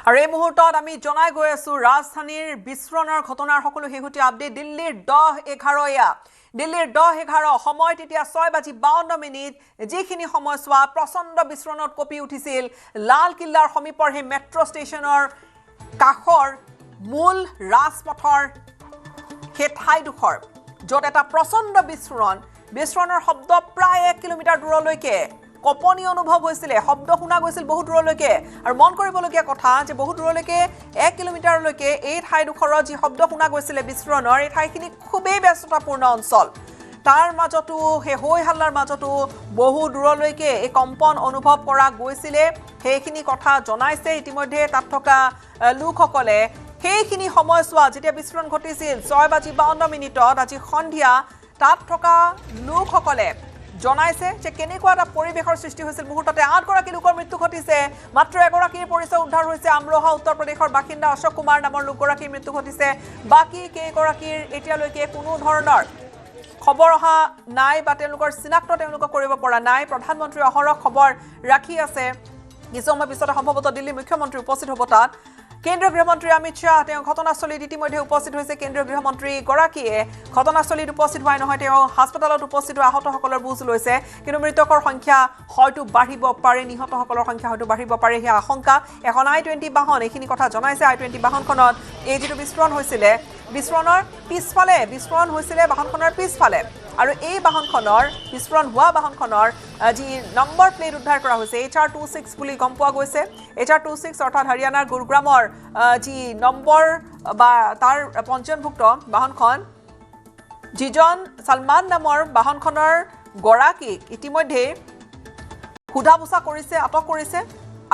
আৰু এই মুহূৰ্তত আমি জনাই গৈ আছো ৰাজধানীৰ বিস্ফোৰণৰ ঘটনাৰ সকলো শেহতীয়া আপডেট দিল্লীৰ 10:11 দিল্লীৰ 10:11 সময় তেতিয়া 6:52 যিখিনি সময়ছোৱা প্ৰচণ্ড বিস্ফোৰণত কঁপি উঠিছিল লাল কিল্লাৰ সমীপৰ হে মেট্ৰো ষ্টেচনৰ কাষৰ মূল ৰাজপথৰ হে ঠাইডোখৰ য'ত এটা প্ৰচণ্ড বিস্ফোৰণৰ শব্দ প্ৰায় 1 কিলোমিটাৰ দূৰলৈকে কপনি অনুভৱ হৈছিল শব্দ শুনা গৈছিল বহু দূৰলৈকে আৰু মন কৰিবলগীয়া কথা যে বহু দূৰলৈকে 1 কিলোমিটাৰলৈকে এই ঠাইডোখৰৰ যি শব্দ শুনা গৈছিল বিস্ফোৰণৰ এই ঠাইখিনি খুবেই ব্যস্ততাপূৰ্ণ অঞ্চল তাৰ মাজতো হে হৈ হাল্লাৰ মাজতো বহু দূৰলৈকে এই কম্পন অনুভৱ কৰা গৈছিল সেইখিনি কথা জনাইছে ইতিমধ্যে তাত থকা লোকসকলে সেইখিনি সময়ছোৱা যেতিয়া বিস্ফোৰণ ঘটিছিল 6:52 আজি সন্ধিয়া তাত থকা লোকসকলে জনাইছে যে কেনেকুৱা এটা পৰিবেশৰ সৃষ্টি হৈছিল মুহূৰ্ততে 8 গৰাকী লোকৰ মৃত্যু ঘটিছে মাত্ৰ এগৰাকীৰ পৰিচয় উদ্ধাৰ হৈছে আমৰোহা উত্তৰ প্ৰদেশৰ বাসিন্দা অশোক কুমাৰ নামৰ লোকগৰাকীৰ মৃত্যু ঘটিছে বাকি কেইগৰাকীৰ এতিয়ালৈকে কোনো ধৰণৰ খবৰ অহা নাই বা তেওঁলোকৰ চিনাক্ত তেওঁলোকক কৰিব পৰা নাই প্ৰধানমন্ত্ৰী অহৰহ খবৰ ৰাখি আছে কিছু সময় পিছতে সম্ভৱতঃ দিল্লীৰ মুখ্যমন্ত্ৰী উপস্থিত হ'ব তাত কেন্দ্ৰীয় গৃহমন্ত্ৰী অমিত শ্বাহ তেওঁ ঘটনাস্থলীত ইতিমধ্যে উপস্থিত হৈছে কেন্দ্ৰীয় গৃহমন্ত্ৰী গৰাকীয়ে ঘটনাস্থলীত উপস্থিত হোৱাই নহয় তেওঁ হাস্পতালত উপস্থিত হৈ আহতসকলৰ বুজ লৈছে কিন্তু মৃতকৰ সংখ্যা হয়তো বাঢ়িব পাৰে নিহতসকলৰ সংখ্যা হয়তো বাঢ়িব পাৰে হে আশংকা এখন i20 বাহন এইখিনি কথা জনাইছে i20 বাহনখনত এই যিটো বিস্ফোৰণ হৈছিল বিস্ফোৰণৰ পিছফালে বিস্ফোৰণ হৈছিল বাহনখনৰ পিছফালে আৰু এই বাহনখনৰ বিস্ফোৰণ হোৱা বাহনখনৰ যি নম্বৰ প্লেট উদ্ধাৰ কৰা হৈছে HR26 বুলি গম পোৱা গৈছে HR26 অৰ্থাৎ হৰিয়ানাৰ গুৰুগ্ৰামৰ যি নম্বৰ বা তাৰ পঞ্জীয়নভুক্ত বাহনখন যিজন সলমান নামৰ বাহনখনৰ গৰাকীক ইতিমধ্যে সোধা-পোছা কৰিছে আটক কৰিছে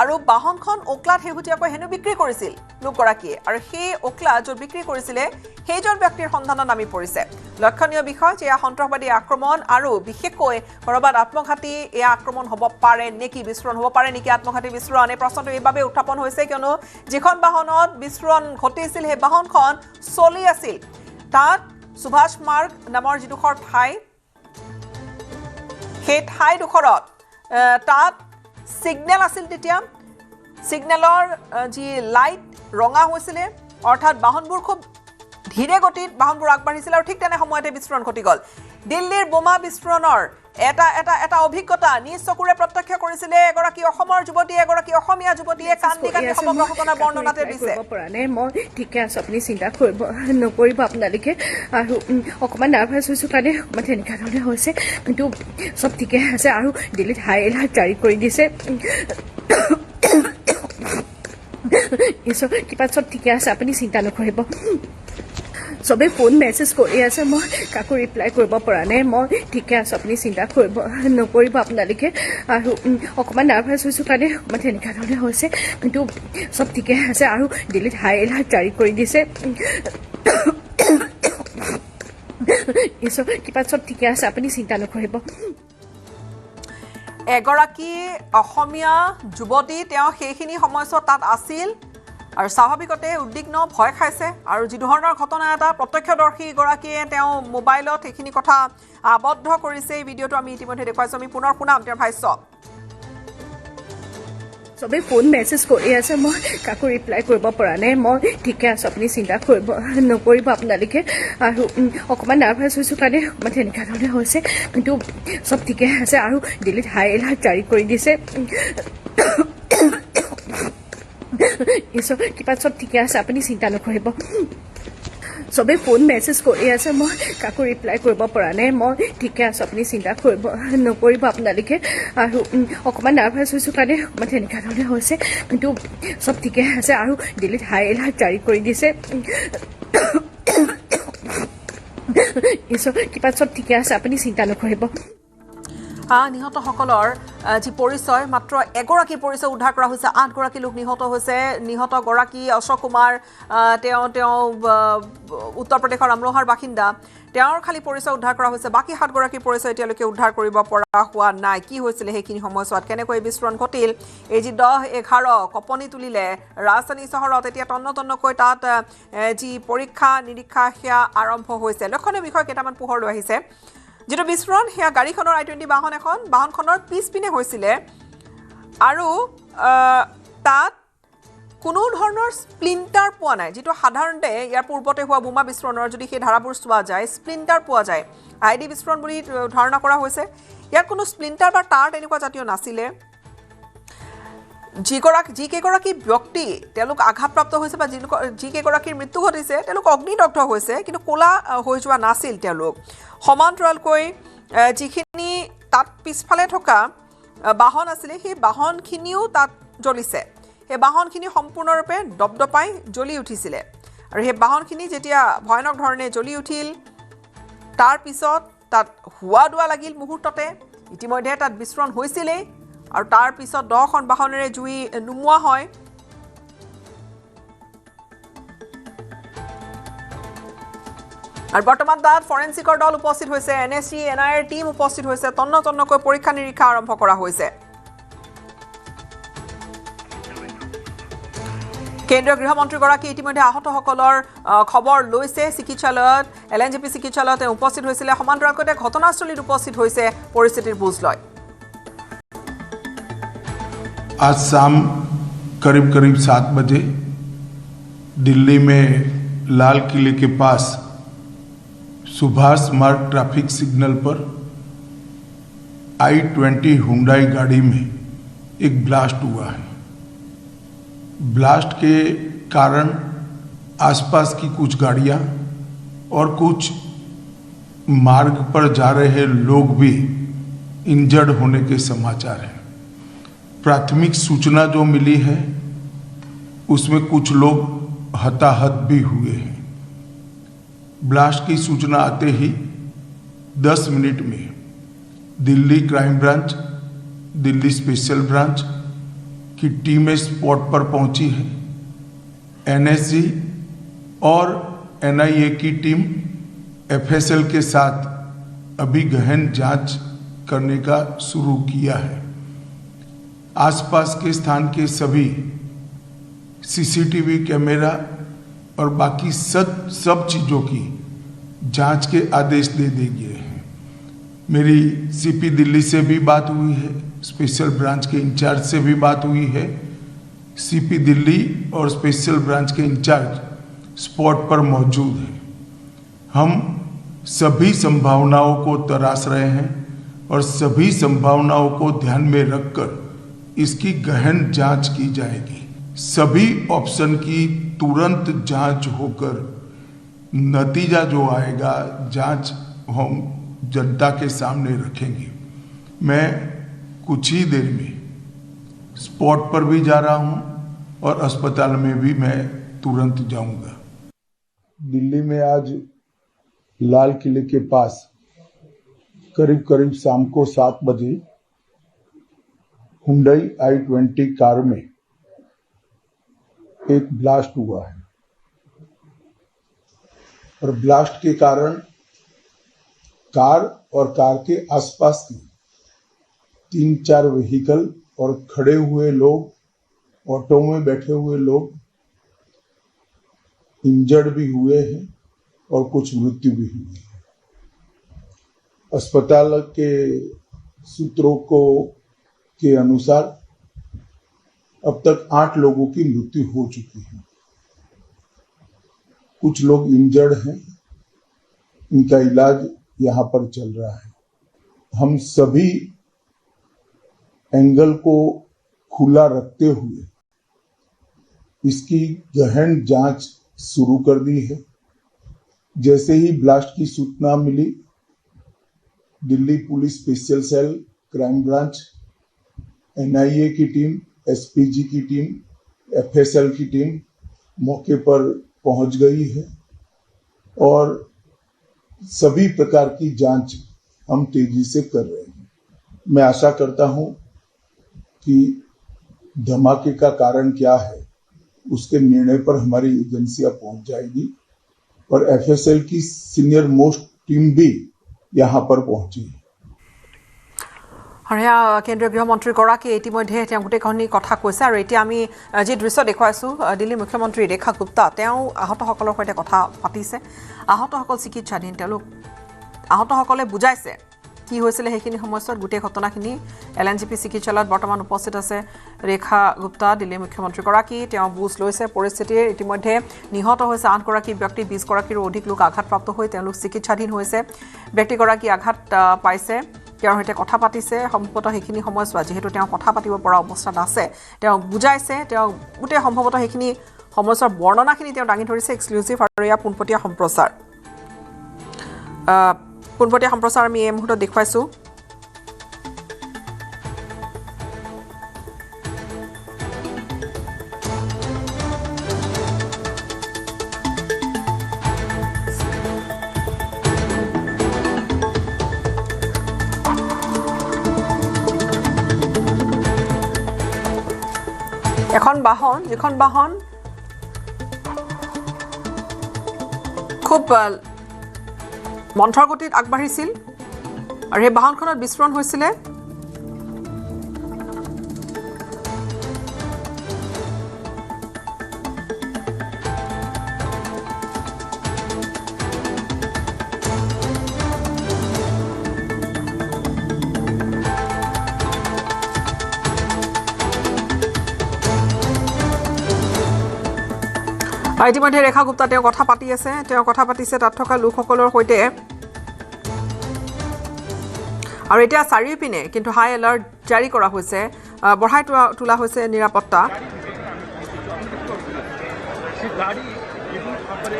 আৰু বাহনখন ওকলাত হেহুটিয়াকৈ হেনু বিক্ৰী কৰিছিল লোকগৰাকীয়ে আৰু সেই ওকলা য'ত বিক্ৰী কৰিছিলে সেইজন ব্যক্তিৰ সন্ধানত নামি পৰিছে লক্ষণীয় বিষয় যে সন্ত্ৰাসবাদী আক্ৰমণ আৰু বিশেষকৈ কৰবাত আত্মঘাতী এই আক্ৰমণ হ'ব পাৰে নেকি বিস্ফোৰণ হ'ব পাৰে নেকি আত্মঘাতী বিস্ফোৰণ এই প্ৰশ্নটো এইভাবে উত্থাপন হৈছে কিয়নো যিখন বাহনত বিস্ফোৰণ ঘটিছিল সেই বাহনখন চলি আছিল তাত সুভাষ মাৰ্গ নামৰ যিডোখৰ ঠাই সেই ঠাইডোখৰত তাত সিগনেল আছিল তেতিয়া সিগনেলৰ যি লাইট ৰঙা হৈছিল অৰ্থাৎ বাহনবোৰ খুব ধীৰে গতিত বাহনবোৰ আগবাঢ়িছিল আৰু ঠিক তেনে সময়তে বিস্ফোৰণ ঘটি গ'ল দিল্লীৰ বোমা বিস্ফোৰণৰ এটা অভিজ্ঞতা নিজ চকুৰে প্ৰত্যক্ষ কৰিছিল এগৰাকী অসমৰ যুৱতী এগৰাকী অসমীয়া যুৱতীয়ে কান্দি কান্দি সমগ্ৰ ঘটনাৰ বৰ্ণনাতে দিছে মই ঠিকে আছো আপুনি চিন্তা নকৰিব আপোনালোকে আৰু অকণমান নাৰ্ভাছ হৈছোঁ কাৰণে অকণমান তেনেকুৱা ধৰণে হৈছে কিন্তু চব ঠিকে আছে আৰু দিল্লীত হাই এলাৰ্ট জাৰি কৰি দিছে কিবা চব ঠিকে আছে আপুনি চিন্তা নকৰিব চবেই ফোন মেছেজ কৰি আছে মই কাকো ৰিপ্লাই কৰিব পৰা নাই মই ঠিকে আছো আপুনি চিন্তা নকৰিব আপোনালোকে আৰু অকণমান নাৰ্ভাছ হৈছোঁ কাৰণে অকণমান তেনেকুৱা ধৰণে হৈছে কিন্তু চব ঠিকে আছে আৰু দিল্লীত হাই এলাৰ্ট জাৰি কৰি দিছে কিবা চব ঠিকে আছে আপুনি চিন্তা নকৰিব এগৰাকী অসমীয়া যুৱতী তেওঁ সেইখিনি সময়ছোৱাত তাত আছিল আৰু স্বাভাৱিকতে উদ্বিগ্ন ভয় খাইছে আৰু যি ধৰণৰ ঘটনা এটা প্ৰত্যক্ষদৰ্শী গৰাকীয়ে তেওঁ মোবাইলত সেইখিনি কথা আবদ্ধ কৰিছে এই ভিডিঅ'টো আমি ইতিমধ্যে দেখুৱাইছোঁ আমি পুনৰ শুনাম তেওঁৰ ভাষ্য চবেই ফোন মেছেজ কৰি আছে মই কাকো ৰিপ্লাই কৰিব পৰা নাই মই ঠিকে আছো আপুনি চিন্তা নকৰিব আপোনালোকে আৰু অকণমান নাৰ্ভাছ হৈছোঁ কাৰণে অকণমান তেনেকুৱা ধৰণে হৈছে কিন্তু চব ঠিকে আছে আৰু দিল্লীত হাই এলাৰ্ট জাৰি কৰি দিছে কিবা চব ঠিকে আছে আপুনি চিন্তা নকৰিব চবেই ফোন মেছেজ কৰি আছে মই কাকো ৰিপ্লাই কৰিব পৰা নাই মই ঠিকে আছো আপুনি চিন্তা নকৰিব আপোনালোকে আৰু অকণমান নাৰ্ভাছ হৈছোঁ কাৰণে অকণমান তেনেকুৱা ধৰণে হৈছে কিন্তু চব ঠিকে আছে আৰু দিল্লীত হাই এলাৰ্ট জাৰি কৰি দিছে কিবা চব ঠিকে আছে আপুনি চিন্তা নকৰিব নিহতসকলৰ যি পৰিচয় মাত্ৰ এগৰাকীৰ পৰিচয় উদ্ধাৰ কৰা হৈছে 8 গৰাকী লোক নিহত হৈছে নিহত গৰাকী অশোক কুমাৰ তেওঁ উত্তৰ প্ৰদেশৰ আমৰোহাৰ বাসিন্দা তেওঁৰ খালি পৰিচয় উদ্ধাৰ কৰা হৈছে বাকি 7 গৰাকীৰ পৰিচয় এতিয়ালৈকে উদ্ধাৰ কৰিব পৰা হোৱা নাই কি হৈছিল সেইখিনি সময়ছোৱাত কেনেকৈ বিস্ফোৰণ ঘটিল এই যি 10:11 কপনি তুলিলে ৰাজধানী চহৰত এতিয়া তন্নতন্নকৈ তাত যি পৰীক্ষা নিৰীক্ষা সেয়া আৰম্ভ হৈছে লক্ষণীয় বিষয় কেইটামান পোহৰলৈ আহিছে যেটো বিস্ফোৰণ হেয়া গাড়ীখনৰ i20 বাহনখনৰ পিছপিনে হৈছিল আৰু তাত কোনো ধৰণৰ স্প্লিণ্টাৰ পোৱা নাই যেটো সাধাৰণতে ইয়াৰ পূৰ্বতে হোৱা বোমা বিস্ফোৰণৰ যদি সেই ধাৰাবোৰ চোৱা যায় স্প্লিণ্টাৰ পোৱা যায় আইডি বিস্ফোৰণ বুলি ধাৰণা কৰা হৈছে ইয়াত কোনো স্প্লিণ্টাৰ বা তাঁৰ তেনেকুৱা জাতীয় নাছিলে যিকেইগৰাকী ব্যক্তি তেওঁলোক আঘাতপ্ৰাপ্ত হৈছে বা যিকেইগৰাকীৰ মৃত্যু ঘটিছে তেওঁলোক অগ্নিদগ্ধ হৈছে কিন্তু ক'লা হৈ যোৱা নাছিল তেওঁলোক সমান্তৰালকৈ যিখিনি তাত পিছফালে থকা বাহন আছিলে সেই বাহনখিনিও তাত জ্বলিছে সেই বাহনখিনি সম্পূৰ্ণৰূপে দপদপাই জ্বলি উঠিছিলে আৰু সেই বাহনখিনি যেতিয়া ভয়ানক ধৰণে জ্বলি উঠিল তাৰ পিছত তাত হুৱা দুৱা লাগিল মুহূৰ্ততে ইতিমধ্যে তাত বিস্ফোৰণ হৈছিলেই আৰু তাৰ পিছত 10খন বাহনেৰে জুই নুমুৱা হয় আৰু বৰ্তমান তাত ফৰেনচিকৰ দল উপস্থিত হৈছে এনএসজি এনআইৰ টিম উপস্থিত হৈছে তন্নতন্নকৈ পৰীক্ষা নিৰীক্ষা আৰম্ভ কৰা হৈছে কেন্দ্ৰীয় গৃহমন্ত্ৰীগৰাকী ইতিমধ্যে আহতসকলৰ খবৰ লৈছে চিকিৎসালয়ত এলএনজেপি চিকিৎসালয়ত উপস্থিত হৈছিলে সমান্তৰালকৈ ঘটনাস্থলীত উপস্থিত হৈছে পৰিস্থিতিৰ বুজ লয় आज शाम करीब 7 बजे दिल्ली में लाल किले के पास सुभाष मार्ग ट्रैफिक सिग्नल पर I-20 हुंडई गाड़ी में एक ब्लास्ट हुआ है ब्लास्ट के कारण आसपास की कुछ गाड़ियां और कुछ मार्ग पर जा रहे लोग भी इंजर्ड होने के समाचार हैं प्राथमिक सूचना जो मिली है उसमें कुछ लोग हताहत भी हुए हैं ब्लास्ट की सूचना आते ही 10 मिनट में Delhi crime branch Delhi special branch की टीमें स्पॉट पर पहुंची है एनएसजी और एनआईए की टीम एफएसएल के साथ अभी गहन जांच करने का शुरू किया है आसपास के स्थान के सभी सीसीटीवी कैमरा और बाकी सब चीज़ों की जांच के आदेश दे दिए हैं मेरी सीपी दिल्ली से भी बात हुई है स्पेशल ब्रांच के इंचार्ज से भी बात हुई है सीपी दिल्ली और स्पेशल ब्रांच के इंचार्ज स्पॉट पर मौजूद हैं हम सभी संभावनाओं को तराश रहे हैं और सभी संभावनाओं को ध्यान में रखकर इसकी गहन जांच की जाएगी सभी ऑप्शन की तुरंत जांच होकर नतीजा जो आएगा जांच हम जनता के सामने रखेंगे मैं कुछ ही देर में स्पॉट पर भी जा रहा हूं और अस्पताल में भी मैं तुरंत जाऊंगा दिल्ली में आज लाल किले के पास करीब शाम को 7 बजे हुंडई I-20 कार में एक ब्लास्ट हुआ है और ब्लास्ट के कारण कार और कार के आसपास की 3-4 व्हीकल और खड़े हुए लोग ऑटो में बैठे हुए लोग इंजर्ड भी हुए हैं और कुछ मृत्यु भी हुई है अस्पताल के सूत्रों के अनुसार अब तक 8 लोगों की मृत्यु हो चुकी है कुछ लोग इंजर्ड हैं इनका इलाज यहाँ पर चल रहा है हम सभी एंगल को खुला रखते हुए इसकी गहन जांच शुरू कर दी है जैसे ही ब्लास्ट की सूचना मिली Delhi police special cell crime branch NIA की टीम एसपीजी की टीम एफएसएल की टीम मौके पर पहुंच गई है और सभी प्रकार की जांच हम तेजी से कर रहे हैं मैं आशा करता हूं कि धमाके का कारण क्या है उसके निर्णय पर हमारी एजेंसियां पहुंच जाएगी और एफएसएल की सीनियर मोस्ट टीम भी यहाँ पर पहुंची আৰু কেন্দ্ৰীয় গৃহমন্ত্ৰীগৰাকীয়ে ইতিমধ্যে তেওঁ গোটেইখিনি কথা কৈছে আৰু এতিয়া আমি যি দৃশ্য দেখুৱাইছোঁ দিল্লী মুখ্যমন্ত্ৰী ৰেখা গুপ্তা তেওঁ আহতসকলৰ সৈতে কথা পাতিছে আহতসকল চিকিৎসাধীন তেওঁলোক আহতসকলে বুজাইছে কি হৈছিলে সেইখিনি সময়ছোৱাত গোটেই ঘটনাখিনি LNGP চিকিৎসালয়ত বৰ্তমান উপস্থিত আছে ৰেখা গুপ্তা দিল্লী মুখ্যমন্ত্ৰীগৰাকী তেওঁ বুজ লৈছে পৰিস্থিতিৰ ইতিমধ্যে নিহত হৈছে 8 গৰাকী ব্যক্তি 20 গৰাকীৰো অধিক লোক আঘাতপ্ৰাপ্ত হৈ তেওঁলোক চিকিৎসাধীন হৈছে ব্যক্তিগৰাকী আঘাত পাইছে তেওঁৰ সৈতে কথা পাতিছে সম্ভৱতঃ সেইখিনি সময়ছোৱা যেহেতু তেওঁ কথা পাতিব পৰা অৱস্থাত আছে তেওঁ বুজাইছে তেওঁ গোটেই সম্ভৱতঃ সেইখিনি সমস্যাৰ বৰ্ণনাখিনি তেওঁ দাঙি ধৰিছে এক্সক্লুসিভ আৰু ইয়া পোনপটীয়া সম্প্ৰচাৰ আমি এই মুহূৰ্তত দেখুৱাইছোঁ যিখন বাহন খুব মন্থৰ গতিত আগবাঢ়িছিল আৰু এই বাহনখনত বিস্ফোৰণ হৈছিলে ইতিমধ্যে ৰেখা গুপ্তা তেওঁ কথা পাতিছে তাত থকা লোকসকলৰ সৈতে আৰু এতিয়া চাৰিওপিনে কিন্তু হাই এলাৰ্ট জাৰি কৰা হৈছে বঢ়াই তোলা হৈছে নিৰাপত্তা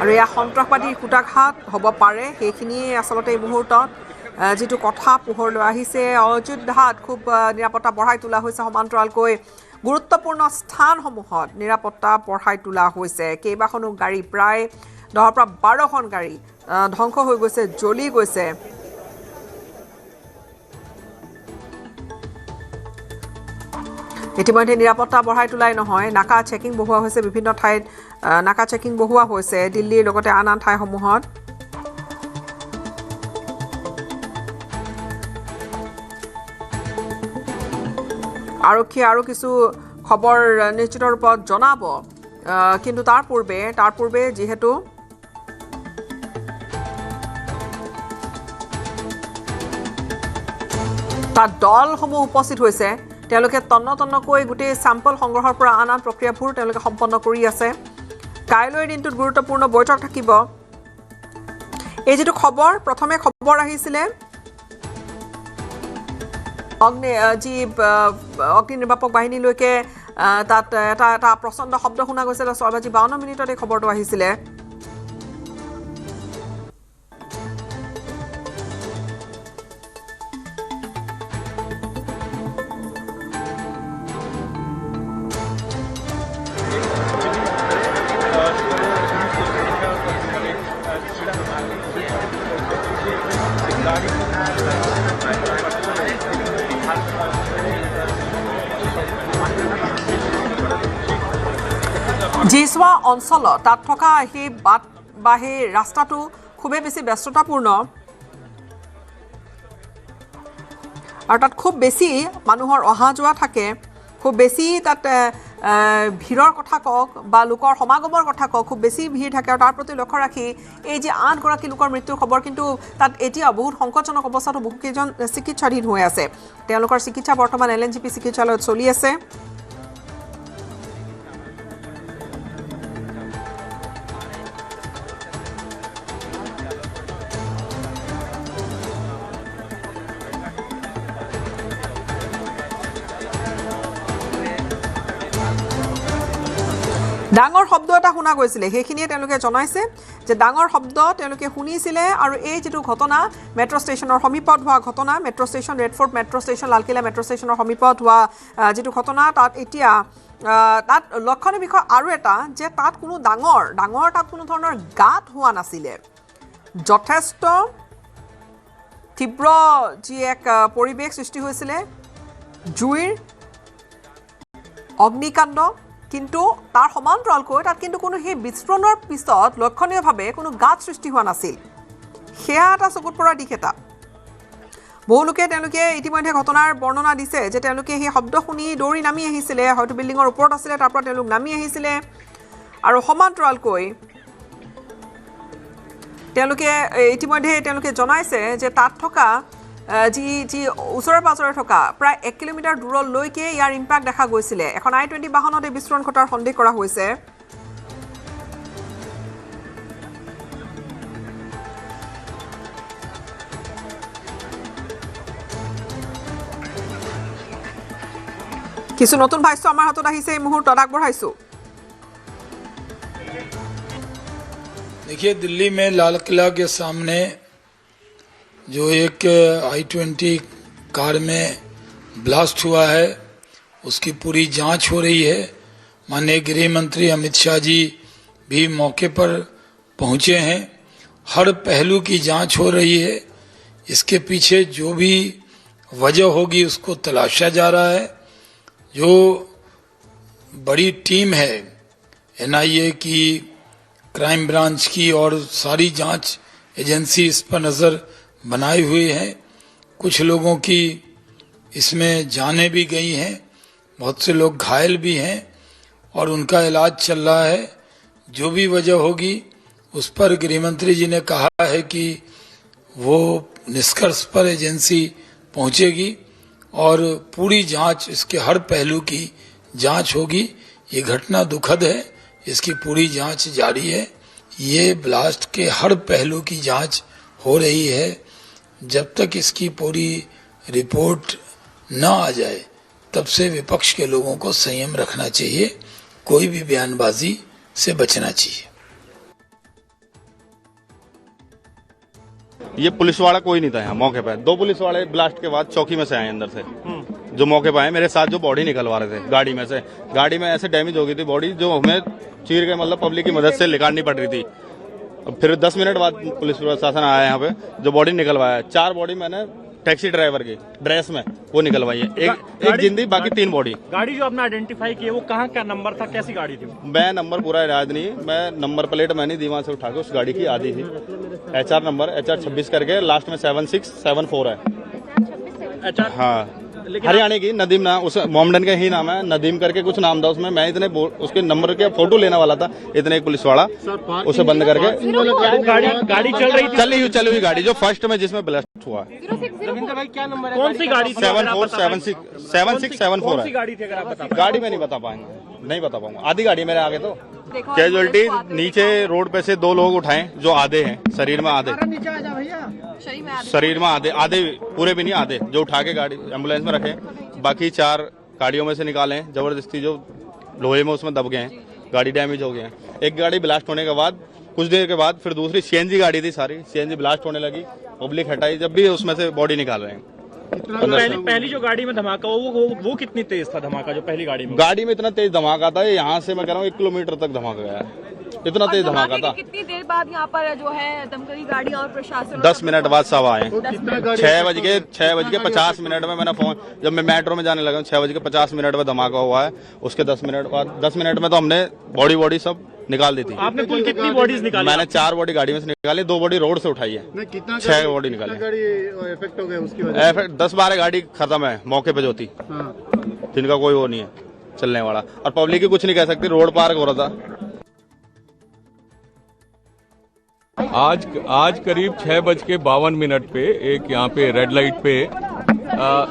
আৰু এয়া সন্ত্ৰাসবাদীৰ কুটাঘাত হ'ব পাৰে সেইখিনিয়ে আচলতে এই মুহূৰ্তত যেটো কথা পোহৰলৈ আহিছে অযোধ্যাত খুব নিৰাপত্তা বঢ়াই তোলা হৈছে সমান্তৰালকৈ গুৰুত্বপূৰ্ণ স্থানসমূহত নিৰাপত্তা বঢ়াই তোলা হৈছে কেইবাখনো গাড়ী প্ৰায় 10 পৰা 12খন গাড়ী ধ্বংস হৈ গৈছে জ্বলি গৈছে ইতিমধ্যে নিৰাপত্তা বঢ়াই তোলাই নহয় নাকা চেকিং বহুৱা হৈছে বিভিন্ন ঠাইত নাকা চেকিং বহুৱা হৈছে দিল্লীৰ লগতে আন ঠাইসমূহত আৰক্ষী আৰু কিছু খবৰ নিশ্চিত ৰূপত জনাব কিন্তু তাৰ পূৰ্বে যেহেতু তাত দলসমূহ উপস্থিত হৈছে তেওঁলোকে তন্নকৈ গোটেই স্যাম্পল সংগ্ৰহৰ পৰা আন প্ৰক্ৰিয়াবোৰ তেওঁলোকে সম্পন্ন কৰি আছে কাইলৈৰ দিনটোত গুৰুত্বপূৰ্ণ বৈঠক থাকিব এই যেটো খবৰ প্ৰথমে খবৰ আহিছিলে অগ্নি নিৰ্বাপক বাহিনীলৈকে তাত এটা প্ৰচণ্ড শব্দ শুনা গৈছিল 6:52 মিনিটত এই খবৰটো আহিছিলে জিছৱা অঞ্চল তাত থকা সেই বাট বা সেই ৰাস্তাটো খুবেই বেছি ব্যস্ততাপূৰ্ণ আৰু তাত খুব বেছি মানুহৰ অহা যোৱা থাকে খুব বেছি তাত ভিৰৰ কথা কক বা লোকৰ সমাগমৰ কথা কক খুব বেছি ভিৰ থাকে আৰু তাৰ প্ৰতি লক্ষ্য ৰাখি এই যে 8 গৰাকী লোকৰ মৃত্যুৰ খবৰ কিন্তু তাত এতিয়া বহুত সংকটজনক অৱস্থাত বহুকেইজন চিকিৎসাধীন হৈ আছে তেওঁলোকৰ চিকিৎসা বৰ্তমান LNGP চিকিৎসালয়ত চলি আছে ডাঙৰ শব্দ এটা শুনা গৈছিলে সেইখিনিয়ে তেওঁলোকে জনাইছে যে ডাঙৰ শব্দ তেওঁলোকে শুনিছিলে আৰু এই যেটো ঘটনা মেট্ৰো ষ্টেচনৰ সমীপত হোৱা ঘটনা metro station red fort metro station Lal Qila metro ষ্টেচনৰ সমীপত হোৱা যেটো ঘটনা তাত এতিয়া তাত লক্ষণীয় বিষয় আৰু এটা যে তাত কোনো ডাঙৰ তাত কোনো ধৰণৰ গাত হোৱা নাছিলে যথেষ্ট তীব্ৰ যি এক পৰিৱেশ সৃষ্টি হৈছিলে জুইৰ অগ্নিকাণ্ড কিন্তু তাৰ সমান্তৰালকৈ তাত কিন্তু কোনো সেই বিস্ফোৰণৰ পিছত লক্ষণীয়ভাৱে কোনো গাত সৃষ্টি হোৱা নাছিল সেয়া এটা চকুত পৰা দিশ এটা বহুলোকে তেওঁলোকে ইতিমধ্যে ঘটনাৰ বৰ্ণনা দিছে যে তেওঁলোকে সেই শব্দ শুনি দৌৰি নামি আহিছিলে হয়তো বিল্ডিঙৰ ওপৰত আছিলে তাৰ পৰা তেওঁলোক নামি আহিছিলে আৰু সমান্তৰালকৈ তেওঁলোকে ইতিমধ্যে তেওঁলোকে জনাইছে যে তাত থকা যি ওচৰে পাজৰে থকা প্ৰায় 1 কিলোমিটাৰ দূৰলৈকে ইয়াৰ ইম্পেক্ট দেখা গৈছিলে। এখন I-20 বাহনতে বিস্ফোৰণ ঘটাৰ সন্দেহ কৰা হৈছে। কিছু নতুন ভাষ্য আমাৰ হাতত আহিছে এই মুহূৰ্তত আগবঢ়াইছো। देखिए, दिल्ली में लाल किला के सामने जो एक I-20 कार में ब्लास्ट हुआ है उसकी पूरी जांच हो रही है। माननीय गृह मंत्री अमित शाह जी भी मौके पर पहुंचे हैं। हर पहलू की जांच हो रही है। इसके पीछे जो भी वजह होगी उसको तलाशा जा रहा है। जो बड़ी टीम है NIA की, क्राइम ब्रांच की और सारी जांच एजेंसी इस पर नज़र बनाए हुए हैं। कुछ लोगों की इसमें जानें भी गई हैं, बहुत से लोग घायल भी हैं और उनका इलाज चल रहा है। जो भी वजह होगी उस पर गृहमंत्री जी ने कहा है कि वो निष्कर्ष पर एजेंसी पहुंचेगी और पूरी जांच, इसके हर पहलू की जांच होगी। ये घटना दुखद है, इसकी पूरी जांच जारी है। ये ब्लास्ट के हर पहलू की जांच हो रही है। जब तक इसकी पूरी रिपोर्ट न आ जाए तब से विपक्ष के लोगों को संयम रखना चाहिए, कोई भी बयानबाजी से बचना चाहिए। ये पुलिस वाला कोई नहीं था यहाँ मौके पर। 2 पुलिस वाले ब्लास्ट के बाद चौकी में से आए अंदर से, जो मौके पर आए। मेरे साथ जो बॉडी निकलवा रहे थे गाड़ी में से, गाड़ी में ऐसे डैमेज हो गई थी बॉडी जो हमें चीर के मतलब पब्लिक की मदद से निकालनी पड़ रही थी। अब फिर 10 मिनट बाद पुलिस प्रशासन आया यहाँ पे, जो बॉडी निकलवाया। 4 बॉडी मैंने टैक्सी ड्राइवर की ड्रेस में वो निकलवाई है। एक जिंदी, बाकी 3 बॉडी। गाड़ी जो आपने आइडेंटिफाई की है वो कहाँ, क्या नंबर था, कैसी गाड़ी थी? मैं नंबर पूरा याद नहीं, मैं नंबर प्लेट मैंने दीवार से उठा के उस गाड़ी की आधी थी। HR नंबर HR 26 करके लास्ट में 7674 है। अच्छा, हाँ, हरियाणा की नदीम नाम, उस मोमडन का ही नाम है, नदीम करके कुछ नाम था उसमें। मैं इतने उसके नंबर के फोटो लेने वाला था, इतने एक पुलिस वाला उसे बंद करके गाड़ी चल रही थी, चली हुई गाड़ी जो फर्स्ट में जिसमें ब्लास्ट हुआ। कौन सी गाड़ी थी? 7674 है। गाड़ी थी अगर आप बता? गाड़ी में नहीं बता पाऊंगा, आधी गाड़ी मेरे आगे। तो कैजुअलिटी नीचे रोड पे से 2 लोग उठाए जो आधे हैं, शरीर में आधे पूरे भी नहीं, आधे जो उठा के गाड़ी एम्बुलेंस में रखे। बाकी 4 गाड़ियों में से निकाले हैं जबरदस्ती, जो लोहे में उसमें दब गए हैं, गाड़ी डैमेज हो गए हैं। एक गाड़ी ब्लास्ट होने के बाद कुछ देर के बाद फिर दूसरी CNG गाड़ी थी, सारी CNG ब्लास्ट होने लगी, पब्लिक हटाई, जब भी उसमें से बॉडी निकाल रहे हैं। पहली जो गाड़ी में धमाका वो कितनी तेज था धमाका, जो पहली गाड़ी में? गाड़ी में इतना तेज धमाका था, यहाँ से मैं कह रहा हूँ 1 किलोमीटर तक धमाका गया है, इतना तेज धमाका था। कितनी देर बाद यहाँ पर जो है दमकली गाड़ी और प्रशासन? 10 मिनट बाद सब आए। 6:50 में मैंने फोन, जब मैं मेट्रो में जाने लगा 6:50 में धमाका हुआ है। उसके 10 मिनट बाद, 10 मिनट में तो हमने बॉडी सब निकाल दी थी। आपने कुल कितनी बॉडीज निकाली? मैंने 4 बॉडी गाड़ी में से निकाली, 2 बॉडी रोड से उठाई है। 6 बॉडी निकाली। इफेक्ट हो गया उसकी वजह? 10-12 गाड़ी खत्म है मौके पे जो थी, जिनका कोई वो नहीं है चलने वाला, और पब्लिक की कुछ नहीं कह सकती, रोड पार्क हो रहा था। आज करीब 6:52 पे एक यहाँ पे रेड लाइट पे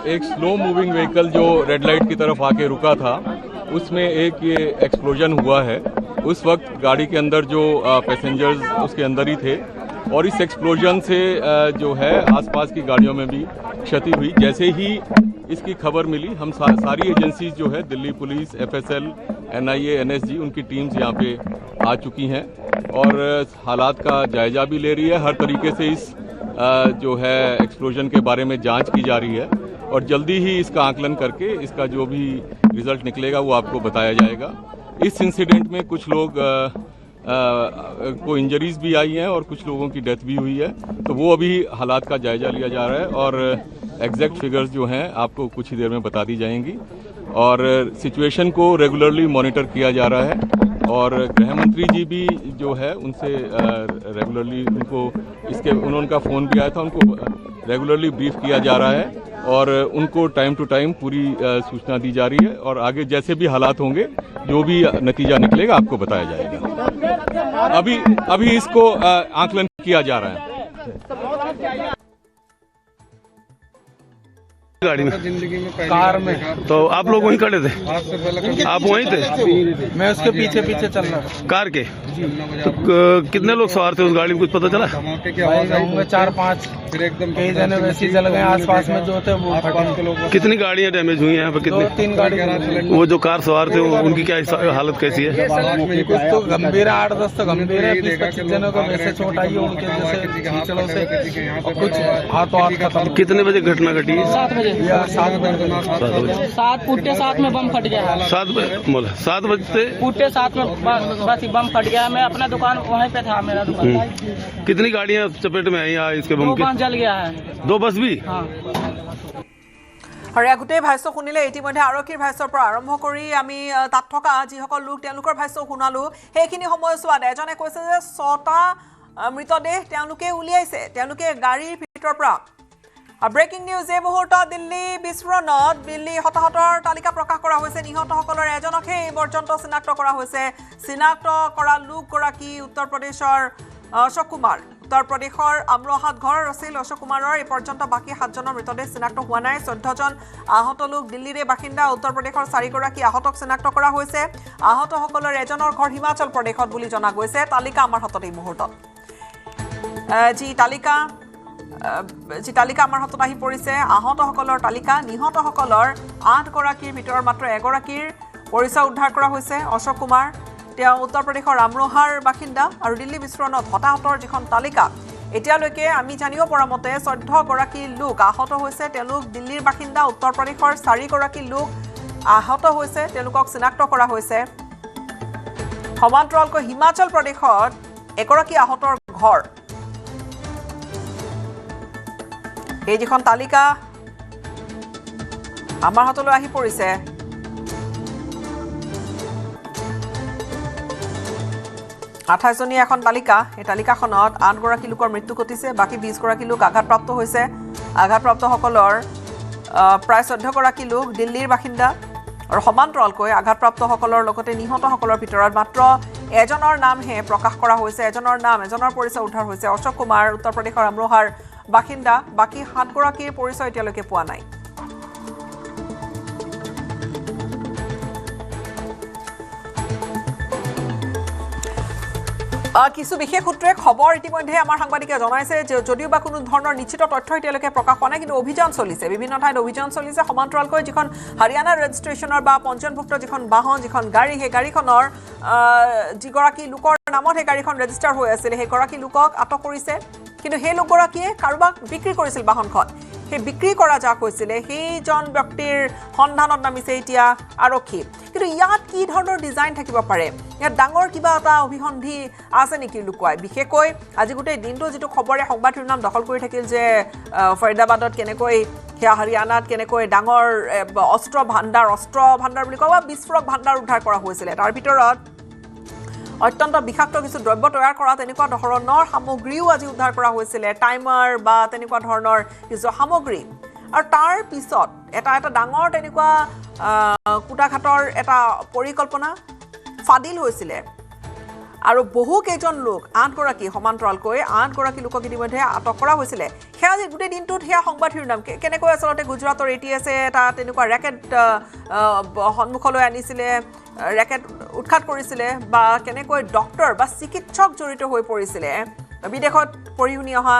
एक स्लो मूविंग व्हीकल जो रेड लाइट की तरफ आके रुका था, उसमें एक ये एक्सप्लोजन हुआ है। उस वक्त गाड़ी के अंदर जो पैसेंजर्स उसके अंदर ही थे, और इस एक्सप्लोजन से जो है आसपास की गाड़ियों में भी क्षति हुई। जैसे ही इसकी खबर मिली, हम सारी एजेंसीज जो है, Delhi police, FSL, NIA, NSG, उनकी टीम्स यहाँ पे आ चुकी हैं और हालात का जायजा भी ले रही है। हर तरीके से इस जो है एक्सप्लोजन के बारे में जांच की जा रही है और जल्दी ही इसका आकलन करके इसका जो भी रिजल्ट निकलेगा वो आपको बताया जाएगा। इस इंसिडेंट में कुछ लोग को इंजरीज भी आई हैं और कुछ लोगों की डेथ भी हुई है, तो वो अभी हालात का जायजा लिया जा रहा है और एग्जैक्ट फिगर्स जो हैं आपको कुछ ही देर में बता दी जाएंगी। और सिचुएशन को रेगुलरली मॉनिटर किया जा रहा है और गृह मंत्री जी भी जो है उनसे रेगुलरली उनका फ़ोन भी आया था, उनको रेगुलरली ब्रीफ किया जा रहा है और उनको टाइम टू टाइम पूरी सूचना दी जा रही है और आगे जैसे भी हालात होंगे, जो भी नतीजा निकलेगा आपको बताया जाएगा। अभी इसको आकलन किया जा रहा है। गाड़ी में? कार में। तो आप लोग वहीं खड़े थे? आप वहीं थे? मैं उसके पीछे पीछे चल रहा था। कार के? तो कितने लोग सवार थे उस गाड़ी में, कुछ पता चला? होंगे 4-5, कई जने वैसे जल गए, आसपास में जो थे वो फटे। कितनी गाड़ियां डैमेज हुई हैं यहाँ पर? कितनी? 2-3 गाड़ी। वो जो कार सवार थे उनकी क्या हालत कैसी है? कुछ तो गंभीर है, 8-10 तो गंभीर है, 20-25 जनों को वैसे चोट आई है उनके जैसे खींचड़ों से, और कुछ हाथों हाथ खत्म। कितने बजे घटना घटी? 7 बजे। 7 बजे 7 में बम फट गया। 7 बजते पुट्टे 7 में बस बम फट गया। मैं अपना दुकान वहीं पे था, मेरा दुकान। कितनी गाड़ियां चपेट में आई इसके बम के? 2 बस जल गया है। 2 बस भी? हाँ। আৰু এয়া গোটেই ভাষ্য শুনিলে ইতিমধ্যে আৰক্ষীৰ ভাষ্যৰ পৰা আৰম্ভ কৰি আমি তাত থকা যিসকল লোক তেওঁলোকৰ ভাষ্য শুনালো। সেইখিনি সময়ছোৱাত এজনে কৈছে যে 6টা মৃতদেহ তেওঁলোকে উলিয়াইছে, তেওঁলোকে গাড়ীৰ ভিতৰৰ পৰা। ব্ৰেকিং নিউজ এই মুহূৰ্তত দিল্লী বিস্ফোৰণত দিল্লী হতাহতৰ তালিকা প্ৰকাশ কৰা হৈছে। নিহতসকলৰ এজনকহে এই পৰ্যন্ত চিনাক্ত কৰা হৈছে। চিনাক্ত কৰা লোকগৰাকী উত্তৰ প্ৰদেশৰ অশোক কুমাৰ। উত্তৰ প্ৰদেশৰ আমৰোহাত ঘৰ আছিল অশোক কুমাৰৰ। এই পৰ্যন্ত বাকী 7জনৰ মৃতদেহ চিনাক্ত হোৱা নাই। 14জন আহত লোক দিল্লীৰে বাসিন্দা। উত্তৰ প্ৰদেশৰ 4গৰাকী আহতক চিনাক্ত কৰা হৈছে। আহতসকলৰ এজনৰ ঘৰ হিমাচল প্ৰদেশত বুলি জনা গৈছে। তালিকা আমাৰ হাতত এই মুহূৰ্তত যি তালিকা আমাৰ হাতত আহি পৰিছে, আহতসকলৰ তালিকা। নিহতসকলৰ 8গৰাকীৰ ভিতৰত মাত্ৰ এগৰাকীৰ পৰিচয় উদ্ধাৰ কৰা হৈছে। অশোক কুমাৰ, তেওঁ উত্তৰ প্ৰদেশৰ আমৰোহাৰ বাসিন্দা। আৰু দিল্লী বিস্ফোৰণত হতাহতৰ যিখন তালিকা এতিয়ালৈকে আমি জানিব পৰা মতে 14গৰাকী লোক আহত হৈছে। তেওঁলোক দিল্লীৰ বাসিন্দা। উত্তৰ প্ৰদেশৰ 4গৰাকী লোক আহত হৈছে, তেওঁলোকক চিনাক্ত কৰা হৈছে। সমান্তৰালকৈ হিমাচল প্ৰদেশত এগৰাকী আহতৰ ঘৰ। এই যিখন তালিকা আমাৰ হাতলৈ আহি পৰিছে, 28জনীয়া এখন তালিকা। এই তালিকাখনত 8গৰাকী লোকৰ মৃত্যু ঘটিছে, বাকী 20গৰাকী লোক আঘাতপ্ৰাপ্ত হৈছে। আঘাতপ্ৰাপ্তসকলৰ প্ৰায় 14গৰাকী লোক দিল্লীৰ বাসিন্দা। আৰু সমান্তৰালকৈ আঘাতপ্ৰাপ্তসকলৰ লগতে নিহতসকলৰ ভিতৰত মাত্ৰ এজনৰ নামহে প্ৰকাশ কৰা হৈছে। এজনৰ পৰিচয় উদ্ধাৰ হৈছে। অশোক কুমাৰ, উত্তৰ প্ৰদেশৰ আমৰোহাৰ বাসিন্দা। বাকী 7গৰাকীৰ পৰিচয় এতিয়ালৈকে পোৱা নাই। কিছু বিশেষ সূত্ৰে খবৰ ইতিমধ্যে আমাৰ সাংবাদিকে জনাইছে যে যদিও বা কোনো ধৰণৰ নিশ্চিত তথ্য এতিয়ালৈকে প্ৰকাশ হোৱা নাই, কিন্তু অভিযান চলিছে, বিভিন্ন ঠাইত অভিযান চলিছে। সমান্তৰালকৈ যিখন হাৰিয়ানাৰ ৰেজিষ্ট্ৰেশ্যনৰ বা পঞ্জীয়নভুক্ত যিখন বাহন, যিখন গাড়ী, সেই গাড়ীখনৰ যিগৰাকী লোকৰ নামত সেই গাড়ীখন ৰেজিষ্টাৰ হৈ আছিলে, সেইগৰাকী লোকক আটক কৰিছে। কিন্তু সেই লোকগৰাকীয়ে কাৰোবাক বিক্ৰী কৰিছিল বাহনখন। সেই বিক্ৰী কৰা যাক হৈছিলে সেইজন ব্যক্তিৰ সন্ধানত নামিছে এতিয়া আৰক্ষী। কিন্তু ইয়াত কি ধৰণৰ ডিজাইন থাকিব পাৰে? ইয়াত ডাঙৰ কিবা এটা অভিসন্ধি আছে নেকি লুকুৱাই? বিশেষকৈ আজি গোটেই দিনটো যিটো খবৰে সংবাদ শিৰোনাম দখল কৰি থাকিল যে ফৰিদাবাদত কেনেকৈ, সেয়া হাৰিয়ানাত কেনেকৈ ডাঙৰ অস্ত্ৰ ভাণ্ডাৰ বুলি কোৱা বিস্ফোৰক ভাণ্ডাৰ উদ্ধাৰ কৰা হৈছিলে। তাৰ ভিতৰত অত্যন্ত বিষাক্ত কিছু দ্ৰব্য তৈয়াৰ কৰা তেনেকুৱা ধৰণৰ সামগ্ৰীও আজি উদ্ধাৰ কৰা হৈছিলে, টাইমাৰ বা তেনেকুৱা ধৰণৰ কিছু সামগ্ৰী। আৰু তাৰ পিছত এটা ডাঙৰ তেনেকুৱা কুটাঘাটৰ এটা পৰিকল্পনা ফাদিল হৈছিলে। আৰু বহু কেইজন লোক, 8গৰাকী সমান্তৰালকৈ 8গৰাকী লোকক ইতিমধ্যে আটক কৰা হৈছিলে। সেয়া আজি গোটেই দিনটোত সেয়া সংবাদ শিৰোনাম কেনেকৈ আচলতে গুজৰাটৰ ATS-এ এটা তেনেকুৱা ৰেকেট সন্মুখলৈ আনিছিলে, ৰেকেট উৎখাত কৰিছিলে, বা কেনেকৈ ডক্টৰ বা চিকিৎসক জড়িত হৈ পৰিছিলে। বিদেশত পঢ়ি শুনি অহা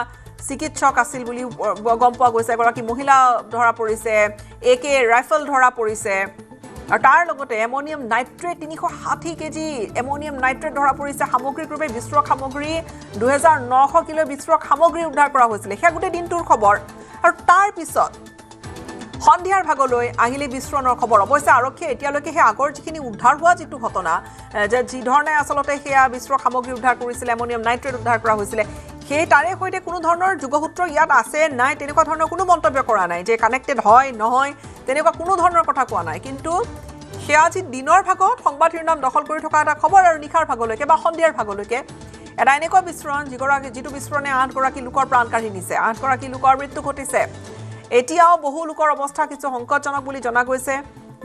চিকিৎসক আছিল বুলি গম পোৱা গৈছে। এগৰাকী মহিলা ধৰা পৰিছে, AK ৰাইফল ধৰা পৰিছে। আৰু তাৰ লগতে ammonium nitrate 360 KG ammonium nitrate ধৰা পৰিছে। সামগ্ৰিকৰূপে বিস্ফোৰক সামগ্ৰী 2900 কিলো বিস্ফোৰক সামগ্ৰী উদ্ধাৰ কৰা হৈছিলে। সেয়া গোটেই দিনটোৰ খবৰ। আৰু তাৰ পিছত সন্ধিয়াৰ ভাগলৈ আহিলে বিস্ফোৰণৰ খবৰ। অৱশ্যে আৰক্ষীয়ে এতিয়ালৈকে সেই আগৰ যিখিনি উদ্ধাৰ হোৱা যিটো ঘটনা, যে যিধৰণে আচলতে সেয়া বিস্ফোৰক সামগ্ৰী উদ্ধাৰ কৰিছিলে, এমনিয়াম নাইট্ৰেট উদ্ধাৰ কৰা হৈছিলে, সেই তাৰে সৈতে কোনো ধৰণৰ যোগসূত্ৰ ইয়াত আছে নাই তেনেকুৱা ধৰণৰ কোনো মন্তব্য কৰা নাই, যে কানেক্টেড হয় নহয় তেনেকুৱা কোনো ধৰণৰ কথা কোৱা নাই। কিন্তু সেয়া আজি দিনৰ ভাগত সংবাদ শিৰোনাম দখল কৰি থকা এটা খবৰ। আৰু নিশাৰ ভাগলৈকে বা সন্ধিয়াৰ ভাগলৈকে এটা এনেকুৱা বিস্ফোৰণ যিটো বিস্ফোৰণে 8গৰাকী লোকৰ প্ৰাণ কাঢ়ি নিছে, 8গৰাকী লোকৰ মৃত্যু ঘটিছে। এতিয়াও বহু লোকৰ অৱস্থা কিছু সংকটজনক বুলি জনা গৈছে।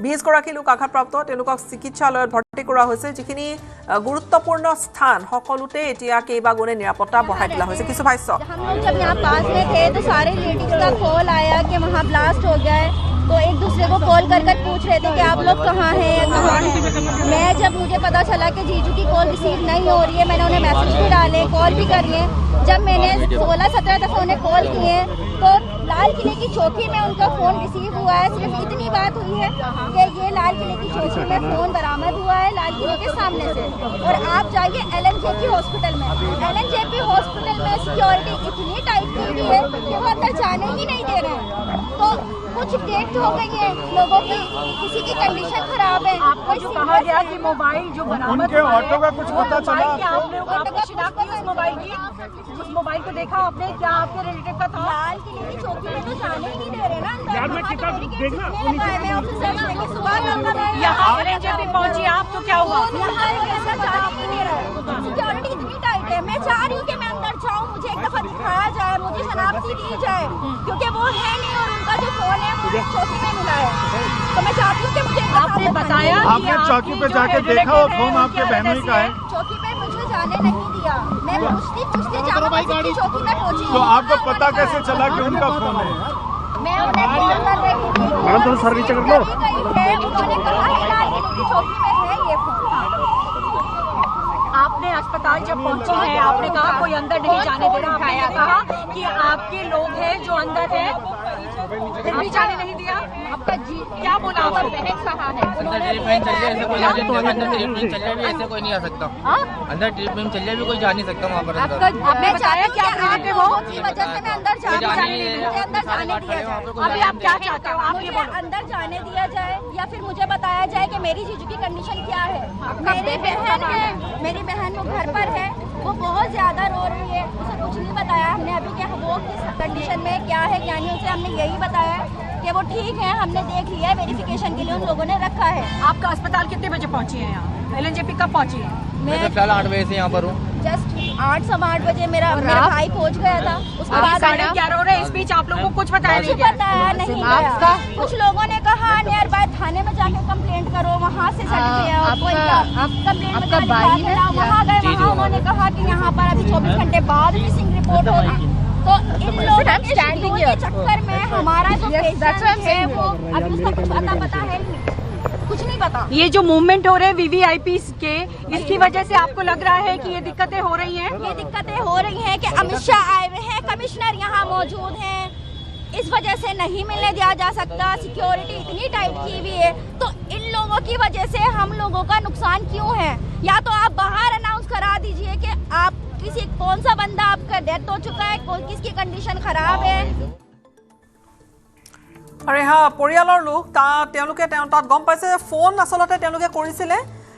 20গৰাকী লোক আঘাতপ্ৰাপ্ত, তেওঁলোকক চিকিৎসালয়ত কৰা হৈছে যিখিনি গুৰুত্বপূৰ্ণ স্থান সকলোতে এতিয়া কেইবাগুণে নিৰাপত্তা বঢ়াই তোলা হৈছে কিছু ভাষ্য हम लोग जब यहाँ पास में थे तो सारे रिलेटिव्स का कॉल आया कि वहाँ ब्लास्ट हो गया है, तो एक दूसरे को कॉल कर पूछ रहे थे कि आप लोग कहाँ हैं कहाँ हैं। मैं जब मुझे पता चला कि जीजू की कॉल रिसीव नहीं हो रही है, मैंने उन्हें मैसेज भी डाले, कॉल भी करी है। जब मैंने 16-17 दफ़ा उन्हें कॉल किए तो लाल किले की चौकी में उनका फ़ोन रिसीव हुआ है। सिर्फ इतनी बात हुई है कि ये लाल किले की चौकी में फ़ोन बरामद हुआ है लाल किले के सामने से। और आप जाइए LNJP हॉस्पिटल में, LNJP हॉस्पिटल में सिक्योरिटी इतनी टाइट की हुई है कि वो अंदर जाने ही नहीं दे रहे हैं। तो कुछ डेथ हो गई है लोगों की, किसी की कंडीशन खराब है। आपको जो कहा गया कि मोबाइल जो बरामद उनके ऑटो का कुछ पता चला? आपने शिनाख्त की उस मोबाइल की? उस मोबाइल को देखा आपने? क्या आपके रिलेटिव का था? लाल किले की चौकी में तो जाने ही नहीं दे रहे ना अंदर। यहाँ LNJP पहुँची आप तो क्या हुआ? सिक्योरिटी इतनी टाइट है, मैं चाह रही हूँ कि मैं अंदर जाऊँ, मुझे एक दफा दिखाया जाए, मुझे शनाख्ती दी जाए, क्योंकि वो है नहीं और उनका जो फोन है वो चौकी में मिला है। तो मैं चाहती हूँ कि मुझे आपने बताया आपने चौकी पे जाके देखा वो फोन आपके बहनोई का है? चौकी पे मुझे जाने नहीं दिया, मैं पूछती चौकी में पहुंची। तो आपको पता कैसे चला कि उनका फोन है? मैं उन्हें कॉल कर रही थी, मैडम थोड़ा सर्विस कर लो। उन्होंने कहा कि लाल किले की चौकी में है ये फोन। आपने अस्पताल जब पहुंची है आपने कहा कोई अंदर नहीं जाने दे रहा, आपने कहा कि आपके लोग हैं जो अंदर हैं फिर भी जाने नहीं दिया। आपका जी क्या बोला? आपकी बहन कहा है अंदर ट्रीटमेंट चल रही है, ऐसे कोई आ सकता है? अंदर ट्रीटमेंट चल रहा है, ऐसे कोई नहीं आ सकता। अंदर ट्रीटमेंट चल रहा है, भी कोई जा नहीं सकता वहाँ पर अंदर। आपने बताया क्या आपने वो की वजह से मैं अंदर मुझे अंदर जाने दिया जाए। अभी आप क्या चाहते हो? आप ये मुझे अंदर जाने दिया जाए या फिर मुझे बताया जाए कि मेरी जीजू की कंडीशन क्या है। मेरी बहन है, मेरी बहन वो घर पर है, वो बहुत ज्यादा रो रही है, उसे कुछ नहीं बताया हमने अभी कि वो किस कंडीशन में क्या है क्या नहीं। उसे हमने यही बताया कि वो ठीक है, हमने देख लिया है, वेरिफिकेशन के लिए उन लोगों ने रखा है। आपका अस्पताल कितने बजे पहुंची है? यहाँ LNJP कब पहुंची है? मैं तो फिलहाल 8 बजे से यहाँ पर हूँ। जस्ट 8-8:15 बजे मेरा भाई पहुंच गया था। उसके बाद 11:30 हो रहे हैं, इस बीच आप लोगों को कुछ बताया नहीं गया? बताया नहीं गया। कुछ लोगों ने कहा नियर बाय थाने में जाके कंप्लेंट करो, वहाँ से सर्टिफिकेट कंप्लेंट वहाँ गए। वहाँ उन्होंने कहा कि यहाँ पर अभी 24 घंटे बाद मिसिंग रिपोर्ट होगी। तो इन लोगों के शेड्यूल के चक्कर में हमारा जो पेशेंट है वो अभी उसका कुछ पता है नहीं, कुछ नहीं पता। ये जो मूवमेंट हो रहे हैं VVIP के, इसकी वजह से आपको लग रहा है कि ये दिक्कतें हो रही हैं? ये दिक्कतें हो रही हैं कि अमित शाह आए हुए हैं, कमिश्नर यहाँ मौजूद हैं, इस वजह से नहीं मिलने दिया जा सकता। सिक्योरिटी इतनी टाइट की हुई है, तो इन लोगों की वजह से हम लोगों का नुकसान क्यों है? या तो आप बाहर अनाउंस करा दीजिए कि आप किसी कौन सा बंदा आपका डेथ हो चुका है, किसकी कंडीशन खराब है। আৰু পৰিয়ালৰ লোক তেওঁলোকে তাত গম পাইছে যে ফোন আচলতে তেওঁলোকে কৰিছিলে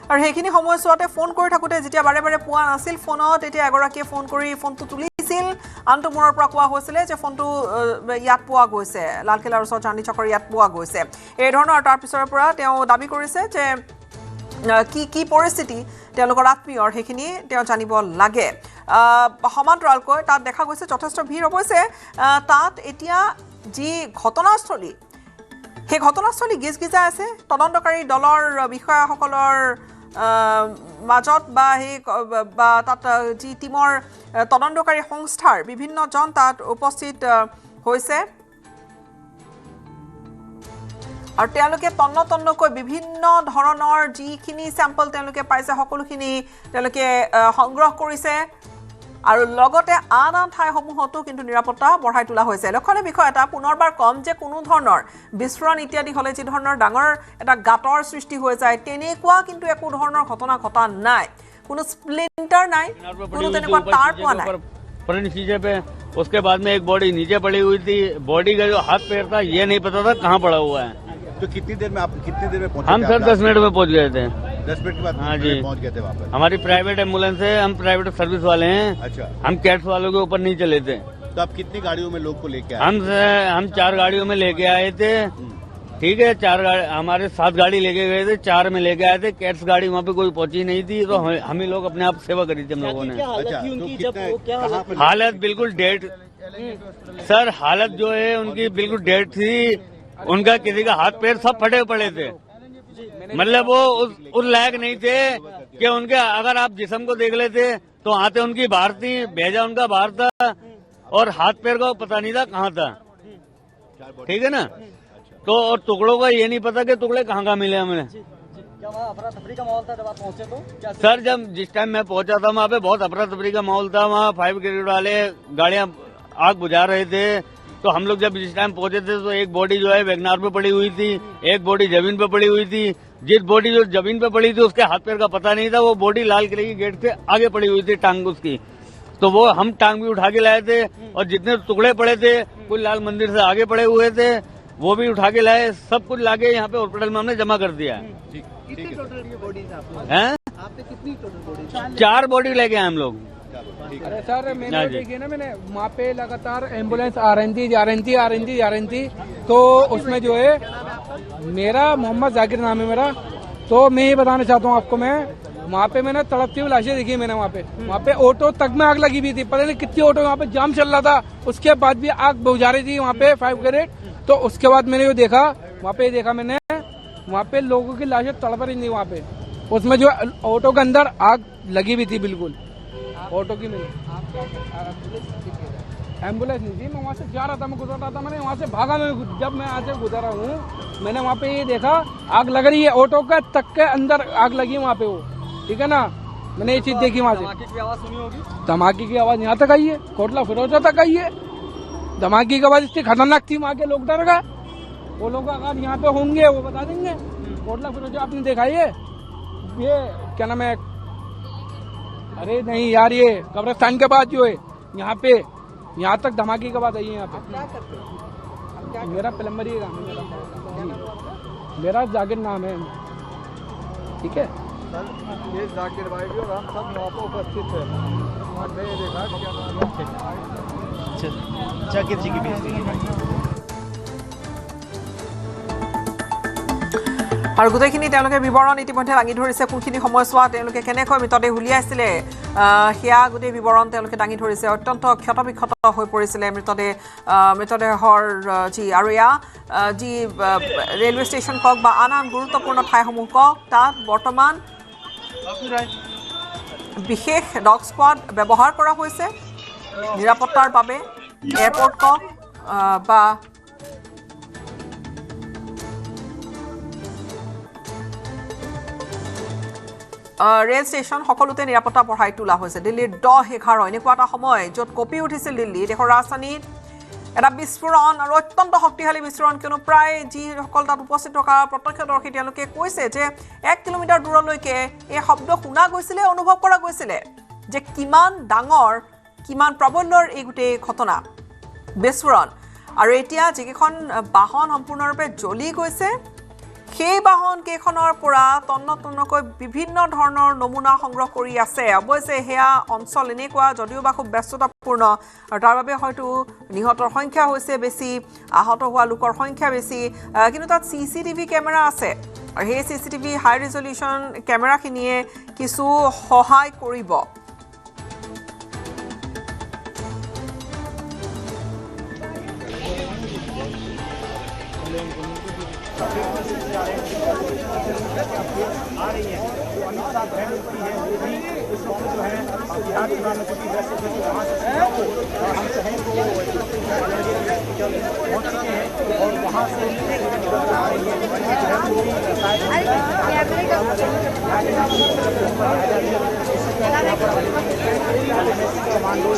আৰু সেইখিনি সময়ছোৱাতে ফোন কৰি থাকোঁতে যেতিয়া বাৰে বাৰে পোৱা নাছিল ফোনত, তেতিয়া এগৰাকীয়ে ফোন কৰি ফোনটো তুলিছিল। আনটো মূৰৰ পৰা কোৱা হৈছিলে যে ফোনটো ইয়াত পোৱা গৈছে, লালকিল্লাৰ ওচৰত চান্দনী চকৰ ইয়াত পোৱা গৈছে এই ধৰণৰ। আৰু তাৰপিছৰ পৰা তেওঁ দাবী কৰিছে যে কি পৰিস্থিতি তেওঁলোকৰ আত্মীয়ৰ সেইখিনি তেওঁ জানিব লাগে। সমান্তৰালকৈ তাত দেখা গৈছে যথেষ্ট ভিৰ। অৱশ্যে তাত এতিয়া যি ঘটনাস্থলী সেই ঘটনাস্থলী গিজগিজাই আছে। তদন্তকাৰী দলৰ বিষয়াসকলৰ মাজত বা তাত যি টিমৰ তদন্তকাৰী সংস্থাৰ বিভিন্নজন তাত উপস্থিত হৈছে আৰু তেওঁলোকে তন্নতন্নকৈ বিভিন্ন ধৰণৰ যিখিনি চেম্পল তেওঁলোকে পাইছে সকলোখিনি তেওঁলোকে সংগ্ৰহ কৰিছে আৰু লগতে আন ঠাইসমূহতো কিন্তু নিৰাপত্তা বঢ়াই তোলা হৈছে। লক্ষণীয় বিষয় এটা পুনৰবাৰ কম যে কোনো ধৰণৰ বিস্ফোৰণ ইত্যাদি হ'লে যি ধৰণৰ ডাঙৰ এটা গাঁতৰ সৃষ্টি হৈ যায় তেনেকুৱা কিন্তু একো ধৰণৰ ঘটনা ঘটা নাই, কোনো স্প্লিন্টাৰ নাই, কোনো তেনেকুৱা তার পোৱা নাই। उसके बाद में एक बॉडी नीचे पड़ी हुई थी, बॉडी का जो हाथ पैर था ये नहीं पता था कहाँ पड़ा हुआ है। तो कितनी देर में पहुंचे? हम सर 10 मिनट में पहुंच गए थे। 10 मिनट के बाद हाँ जी पहुंच गए थे वहाँ पर। हमारी प्राइवेट एम्बुलेंस है, हम प्राइवेट सर्विस वाले हैं। अच्छा, हम कैट्स वालों के ऊपर नहीं चले थे। तो आप कितनी गाड़ियों में लोग को लेके आए? हम 4 गाड़ियों में लेके आए थे। ठीक है, 4 गाड़ी हमारे 7 गाड़ी लेके गए थे, 4 में लेके आए थे। कैट्स गाड़ी वहाँ पे कोई पहुंची नहीं थी, तो हम ही लोग अपने आप सेवा करी थी हम लोगों ने। हालत बिल्कुल डेड सर, हालत जो है उनकी बिल्कुल डेड थी। उनका किसी का हाथ पैर सब फटे पड़े थे, मतलब वो उस लायक नहीं थे कि उनके, अगर आप जिस्म को देख लेते तो आते उनकी बाहर थी, भेजा उनका बाहर था और हाथ पैर का पता नहीं था कहाँ था, ठीक है ना। तो और टुकड़ों का ये नहीं पता कि टुकड़े कहाँ मिले हमें। क्या वहाँ अफरा तफरी का माहौल था जब आप पहुंचे तो? क्या सर जब जिस टाइम मैं पहुंचा था वहाँ पे बहुत अफरा तफरी का माहौल था। वहाँ 5 ब्रिगेड वाले गाड़ियां आग बुझा रहे थे। तो हम लोग जब जिस टाइम पहुंचे थे तो एक बॉडी जो है वैगनार पे पड़ी हुई थी, एक बॉडी जमीन पे पड़ी हुई थी। जिस बॉडी जो जमीन पे पड़ी थी उसके हाथ पैर का पता नहीं था, वो बॉडी लाल किले की गेट से आगे पड़ी हुई थी, टांग उसकी। तो वो हम टांग भी उठा के लाए थे और जितने टुकड़े पड़े थे कुछ लाल मंदिर से आगे पड़े हुए थे वो भी उठा के लाए। सब कुछ लाके यहाँ पे हॉस्पिटल में हमने जमा कर दिया है। कितनी टोटल ये बॉडीज आपने कितनी टोटल बॉडी? 4 बॉडी लेके आए हम लोग। अरे सर मैंने देखिए ना, मैंने वहाँ पे लगातार एम्बुलेंस आ रही थी। तो उसमें जो है मेरा मोहम्मद जाकिर नाम है मेरा। तो मैं ये बताना चाहता हूँ आपको, मैं वहाँ पे मैंने तड़पती हुई लाशें देखी। मैंने वहाँ पे ऑटो तक में आग लगी हुई थी, पता नहीं कितनी ऑटो वहाँ पे जाम चल रहा था। उसके बाद भी आग बुझा रही थी वहाँ पे 5 ब्रिगेड। तो उसके बाद मैंने ये देखा, मैंने वहाँ पे लोगों की लाशें तड़प रही थी वहाँ पे। उसमें जो ऑटो के अंदर आग लगी हुई थी बिल्कुल ऑटो की। मैंने एम्बुलेंस नहीं थी, मैं वहाँ से जा रहा था, मैं गुजर रहा था, मैंने वहाँ से भागा। जब मैं यहाँ से गुजरा हूँ मैंने वहाँ पे ये देखा आग लग रही है, ऑटो का तक के अंदर आग लगी वहाँ पे वो, ठीक है ना। मैंने ये चीज देखी वहाँ से। धमाके की आवाज सुनी होगी? धमाके की आवाज यहाँ तक आई है, कोटला फिरोजा तक आई है। धमाके की आवाज इतनी खतरनाक थी, वहाँ के लोग डर गए। वो लोग अगर यहाँ पे होंगे वो बता देंगे। कोटला फिरोजा आपने देखा ये क्या नाम है, अरे नहीं यार, ये कब्रिस्तान के बाद जो है यहाँ तक धमाके के बाद आई है। यहाँ पे मेरा प्लम्बरी का काम है, मेरा जाकिर नाम है, ठीक है। ये जाकिर भाई भी और हम सब वहाँ पर उपस्थित थे और मैं देखा क्या जाकिर जी की बेइज्जती। আৰু গোটেইখিনি তেওঁলোকে বিৱৰণ ইতিমধ্যে দাঙি ধৰিছে। কোনখিনি সময়ছোৱাত তেওঁলোকে কেনেকৈ মৃতদেহ উলিয়াইছিলে সেয়া গোটেই বিৱৰণ তেওঁলোকে দাঙি ধৰিছে। অত্যন্ত ক্ষতবিক্ষত হৈ পৰিছিলে মৃতদেহৰ যি, আৰু এয়া যি ৰেলৱে ষ্টেচন কওক বা আন গুৰুত্বপূৰ্ণ ঠাইসমূহ কওক, তাত বৰ্তমান বিশেষ ডগ স্কোৱাড ব্যৱহাৰ কৰা হৈছে নিৰাপত্তাৰ বাবে। এয়াৰপৰ্ট কওক বা ৰেল ষ্টেচন সকলোতে নিৰাপত্তা বঢ়াই তোলা হৈছে। দিল্লীৰ 10-11 এনেকুৱা এটা সময় য'ত কঁপি উঠিছিল দিল্লী, দেশৰ ৰাজধানীত এটা বিস্ফোৰণ, আৰু অত্যন্ত শক্তিশালী বিস্ফোৰণ। কিয়নো প্ৰায় যিসকল তাত উপস্থিত থকা প্ৰত্যক্ষদৰ্শী তেওঁলোকে কৈছে যে 1 কিলোমিটাৰ দূৰলৈকে এই শব্দ শুনা গৈছিলে, অনুভৱ কৰা গৈছিলে যে কিমান ডাঙৰ, কিমান প্ৰাবল্যৰ এই গোটেই ঘটনা বিস্ফোৰণ। আৰু এতিয়া যিকেইখন বাহন সম্পূৰ্ণৰূপে জ্বলি গৈছে সেই বাহন কেইখনৰ পৰা তন্নকৈ বিভিন্ন ধৰণৰ নমুনা সংগ্ৰহ কৰি আছে। অৱশ্যে সেয়া অঞ্চল এনেকুৱা যদিও বা খুব ব্যস্ততাপূৰ্ণ, আৰু তাৰ বাবে হয়তো নিহতৰ সংখ্যা হৈছে বেছি, আহত হোৱা লোকৰ সংখ্যা বেছি। কিন্তু তাত CCTV কেমেৰা আছে আৰু সেই CCTV হাই ৰিজলিউশ্যন কেমেৰাখিনিয়ে কিছু সহায় কৰিব। आ रही है जो अनिता बहन की है वो भी उस वक्त जो है बिहार प्रधानमंत्री की वजह से वहाँ से हम चाहें तो पहुँच चुके हैं और वहाँ से आ रही है कमांडो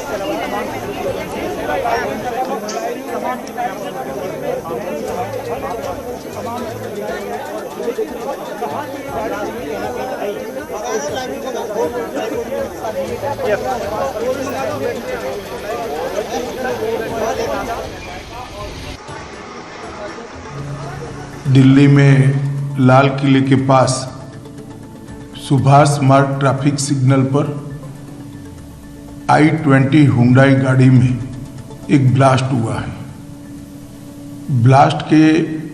दिल्ली में लाल किले के पास सुभाष मार्ग ट्रैफिक सिग्नल पर I-20 हुंडई गाड़ी में एक ब्लास्ट हुआ है। ब्लास्ट के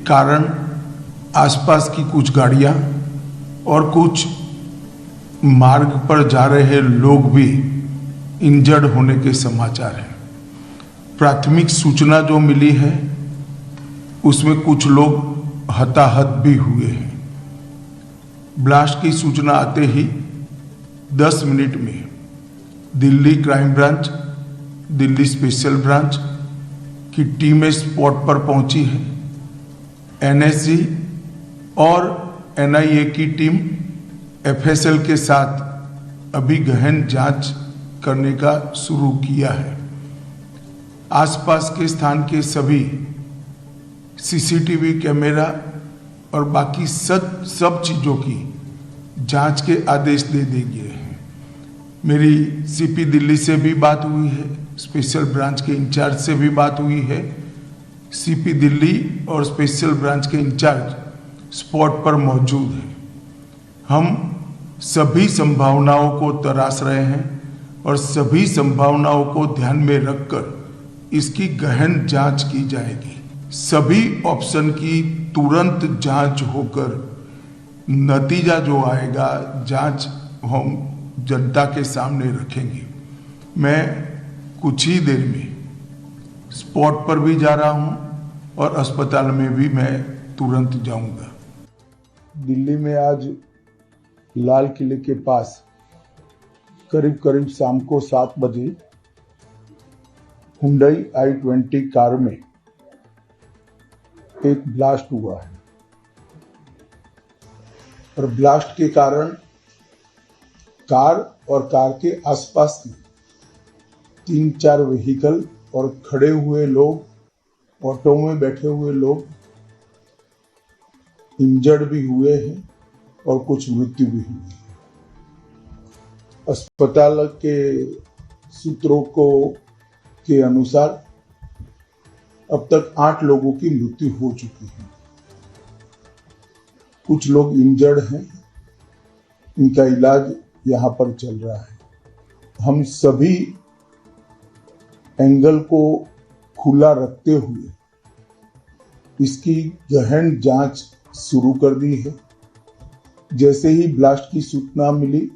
कारण आसपास की कुछ गाड़ियां और कुछ मार्ग पर जा रहे लोग भी इंजर्ड होने के समाचार हैं। प्राथमिक सूचना जो मिली है उसमें कुछ लोग हताहत भी हुए हैं। ब्लास्ट की सूचना आते ही 10 मिनट में Delhi crime branch, Delhi special branch की टीमें स्पॉट पर पहुंची है। एनएसजी और एनआईए की टीम एफएसएल के साथ अभी गहन जांच करने का शुरू किया है। आसपास के स्थान के सभी सीसीटीवी कैमरा और बाकी सब चीजों की जांच के आदेश दे दिए हैं। मेरी सीपी दिल्ली से भी बात हुई है, स्पेशल ब्रांच के इंचार्ज से भी बात हुई है। सीपी दिल्ली और स्पेशल ब्रांच के इंचार्ज स्पॉट पर मौजूद हैं। हम सभी संभावनाओं को तराश रहे हैं और सभी संभावनाओं को ध्यान में रखकर इसकी गहन जांच की जाएगी। सभी ऑप्शन की तुरंत जांच होकर नतीजा जो आएगा, जांच हम जनता के सामने रखेंगे। मैं कुछ ही देर में स्पॉट पर भी जा रहा हूं और अस्पताल में भी मैं तुरंत जाऊंगा। दिल्ली में आज लाल किले के पास करीब शाम को 7 बजे हुंडई i20 कार में एक ब्लास्ट हुआ है और ब्लास्ट के कारण कार और कार के आसपास की 3-4 व्हीकल और खड़े हुए लोग, ऑटो में बैठे हुए लोग इंजर्ड भी हुए हैं और कुछ मृत्यु भी हुई है। अस्पताल के सूत्रों के अनुसार अब तक 8 लोगों की मृत्यु हो चुकी है। कुछ लोग इंजर्ड हैं, इनका इलाज यहाँ पर चल रहा है। हम सभी एंगल को खुला रखते हुए इसकी गहन जांच शुरू कर दी है। जैसे ही ब्लास्ट की सूचना मिली,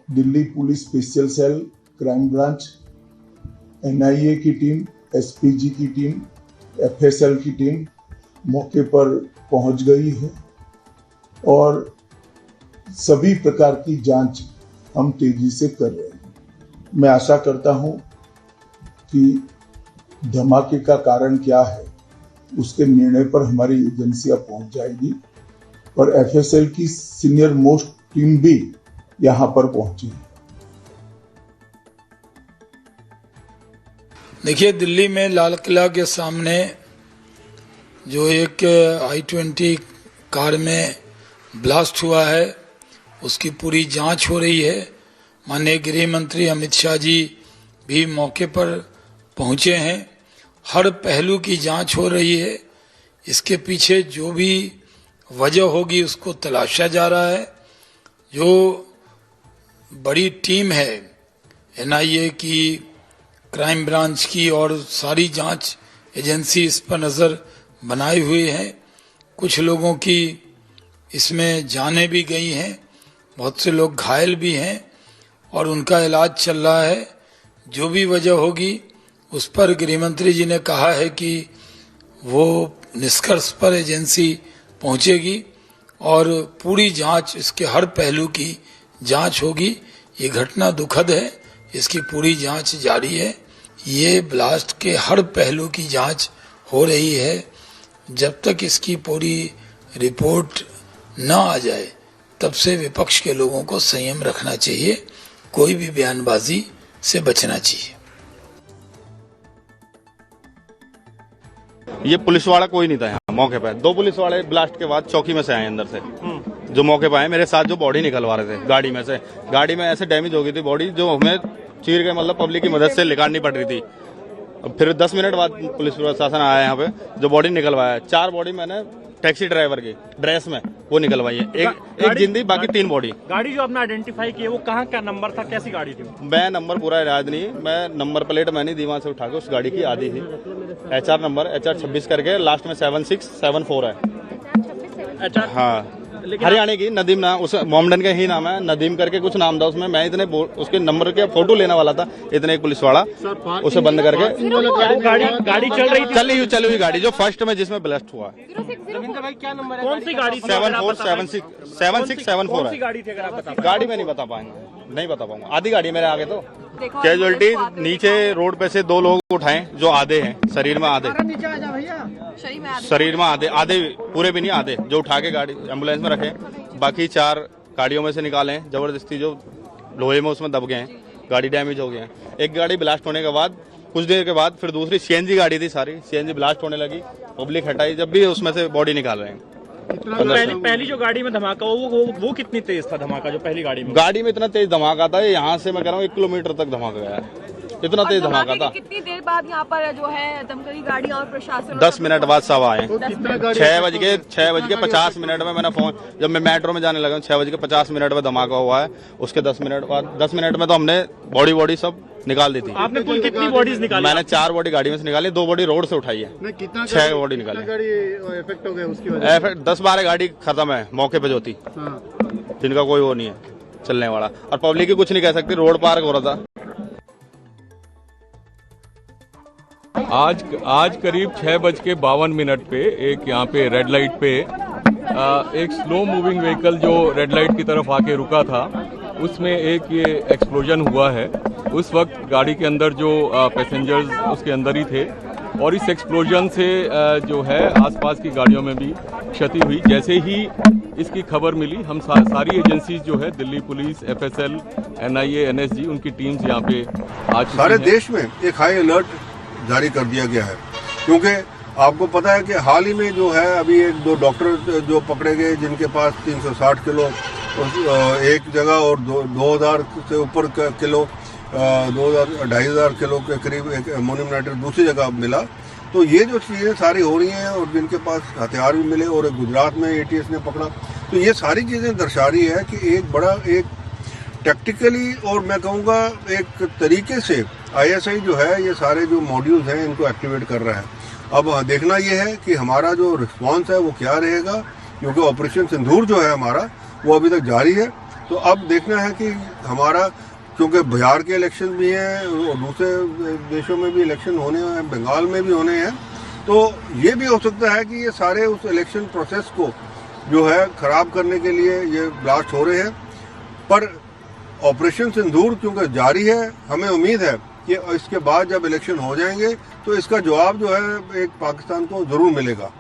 Delhi police special cell, crime branch, NIA की टीम, एसपीजी की टीम, एफएसएल की टीम मौके पर पहुंच गई है और सभी प्रकार की जांच हम तेजी से कर रहे हैं। मैं आशा करता हूं कि धमाके का कारण क्या है उसके निर्णय पर हमारी एजेंसियां पहुंच जाएगी और एफएसएल की सीनियर मोस्ट टीम भी यहां पर पहुंची है। देखिए, दिल्ली में लाल किला के सामने जो एक i20 कार में ब्लास्ट हुआ है उसकी पूरी जांच हो रही है। माननीय गृह मंत्री अमित शाह जी भी मौके पर पहुंचे हैं। हर पहलू की जांच हो रही है। इसके पीछे जो भी वजह होगी उसको तलाशा जा रहा है। जो बड़ी टीम है एनआईए की, क्राइम ब्रांच की और सारी जांच एजेंसी इस पर नज़र बनाई हुई है। कुछ लोगों की इसमें जानें भी गई हैं, बहुत से लोग घायल भी हैं और उनका इलाज चल रहा है। जो भी वजह होगी उस पर गृहमंत्री जी ने कहा है कि वो निष्कर्ष पर एजेंसी पहुंचेगी और पूरी जांच, इसके हर पहलू की जांच होगी। ये घटना दुखद है, इसकी पूरी जांच जारी है। ये ब्लास्ट के हर पहलू की जांच हो रही है। जब तक इसकी पूरी रिपोर्ट न आ जाए तब से विपक्ष के लोगों को संयम रखना चाहिए, कोई भी बयानबाजी से बचना चाहिए। ये पुलिस वाला कोई नहीं था यहाँ मौके पे। 2 पुलिस वाले ब्लास्ट के बाद चौकी में से आए अंदर से, जो मौके पे आए। मेरे साथ जो बॉडी निकलवा रहे थे गाड़ी में से, गाड़ी में ऐसे डैमेज हो गई थी बॉडी जो हमें चीर के मतलब पब्लिक की मदद से निकालनी पड़ रही थी। अब फिर 10 मिनट बाद पुलिस प्रशासन आया यहाँ पे, जो बॉडी निकलवाया। 4 बॉडी मैंने टैक्सी ड्राइवर की ड्रेस में वो निकलवाई है, एक जिंदी, बाकी 3 बॉडी। गाड़ी जो आपने आइडेंटिफाई की है वो कहाँ का नंबर था, कैसी गाड़ी थी? मैं नंबर पूरा याद नहीं, मैं नंबर प्लेट मैंने दीवार से उठा के उस गाड़ी की आधी थी। HR नंबर HR 26 करके लास्ट में 7674 है। अच्छा, हाँ, हरियाणा की नदीम नाम, उस मोमडन का ही नाम है, नदीम करके कुछ नाम था उसमें। मैं इतने उसके नंबर के फोटो लेने वाला था, इतने एक पुलिस वाला उसे बंद करके गाड़ी चली हुई गाड़ी जो फर्स्ट में जिसमें ब्लास्ट हुआ है। कौन सी गाड़ी? 7674 है। गाड़ी थी अगर आप बता? गाड़ी में नहीं बता पाऊंगा, आधी गाड़ी मेरे आगे। तो कैजुअलिटी नीचे रोड पे से 2 लोग उठाए जो आधे हैं, शरीर में आधे पूरे भी नहीं, आधे जो उठा के गाड़ी एम्बुलेंस में रखे। बाकी 4 गाड़ियों में से निकाले हैं जबरदस्ती, जो लोहे में उसमें दब गए हैं, गाड़ी डैमेज हो गए हैं। एक गाड़ी ब्लास्ट होने के बाद कुछ देर के बाद फिर दूसरी सीएनजी गाड़ी थी, सारी सीएनजी ब्लास्ट होने लगी, पब्लिक हटाई, जब भी उसमें से बॉडी निकाल रहे हैं। पहली जो गाड़ी में धमाका वो कितनी तेज था धमाका जो पहली गाड़ी में? गाड़ी में इतना तेज धमाका था, यहाँ से मैं कह रहा हूँ 1 किलोमीटर तक धमाका गया है, इतना तेज धमाका था। कितनी देर बाद यहाँ पर जो है दमकली गाड़ी और प्रशासन? 10 मिनट बाद सब आए। 6:50 में मैंने फोन, जब मैं मेट्रो में जाने लगा 6:50 में धमाका हुआ है। उसके 10 मिनट बाद 10 मिनट में तो हमने बॉडी सब निकाल दी थी। आपने कुल कितनी बॉडीज निकाली? मैंने 4 बॉडी गाड़ी में से निकाली, 2 बॉडी रोड से उठाई है। 6 बॉडी निकाली। इफेक्ट हो गया उसकी वजह से? 10-12 गाड़ी खत्म है मौके पे जो थी, जिनका कोई वो नहीं है चलने वाला, और पब्लिक की कुछ नहीं कह सकती, रोड पार्क हो रहा था। आज करीब 6:52 पे एक यहाँ पे रेड लाइट पे एक स्लो मूविंग व्हीकल जो रेड लाइट की तरफ आके रुका था, उसमें एक ये एक्सप्लोजन हुआ है। उस वक्त गाड़ी के अंदर जो पैसेंजर्स उसके अंदर ही थे, और इस एक्सप्लोजन से जो है आसपास की गाड़ियों में भी क्षति हुई। जैसे ही इसकी खबर मिली, हम सारी एजेंसीज जो है, Delhi police, FSL, NIA, NSG, उनकी टीम्स यहाँ पे आज सारे देश में एक हाई अलर्ट जारी कर दिया गया है, क्योंकि आपको पता है कि हाल ही में जो है अभी 1-2 डॉक्टर जो पकड़े गए जिनके पास 360 किलो एक जगह और 2000 से ऊपर किलो 2,500 किलो के करीब एक अमोनियम नाइट्रेट दूसरी जगह मिला। तो ये जो चीज़ें सारी हो रही हैं, और जिनके पास हथियार भी मिले, और गुजरात में ATS ने पकड़ा, तो ये सारी चीज़ें दर्शा रही है कि एक बड़ा एक टैक्टिकली और मैं कहूँगा एक तरीके से ISI जो है ये सारे जो मॉड्यूल्स हैं इनको एक्टिवेट कर रहा है। अब देखना ये है कि हमारा जो रिस्पांस है वो क्या रहेगा, क्योंकि ऑपरेशन सिंदूर जो है हमारा वो अभी तक जारी है। तो अब देखना है कि हमारा, क्योंकि बिहार के इलेक्शन भी हैं और दूसरे देशों में भी इलेक्शन होने हैं, बंगाल में भी होने हैं, तो ये भी हो सकता है कि ये सारे उस इलेक्शन प्रोसेस को जो है ख़राब करने के लिए ये ब्लास्ट हो रहे हैं। पर ऑपरेशन सिंदूर क्योंकि जारी है, हमें उम्मीद है कि इसके बाद जब इलेक्शन हो जाएंगे तो इसका जवाब जो है एक पाकिस्तान को ज़रूर मिलेगा।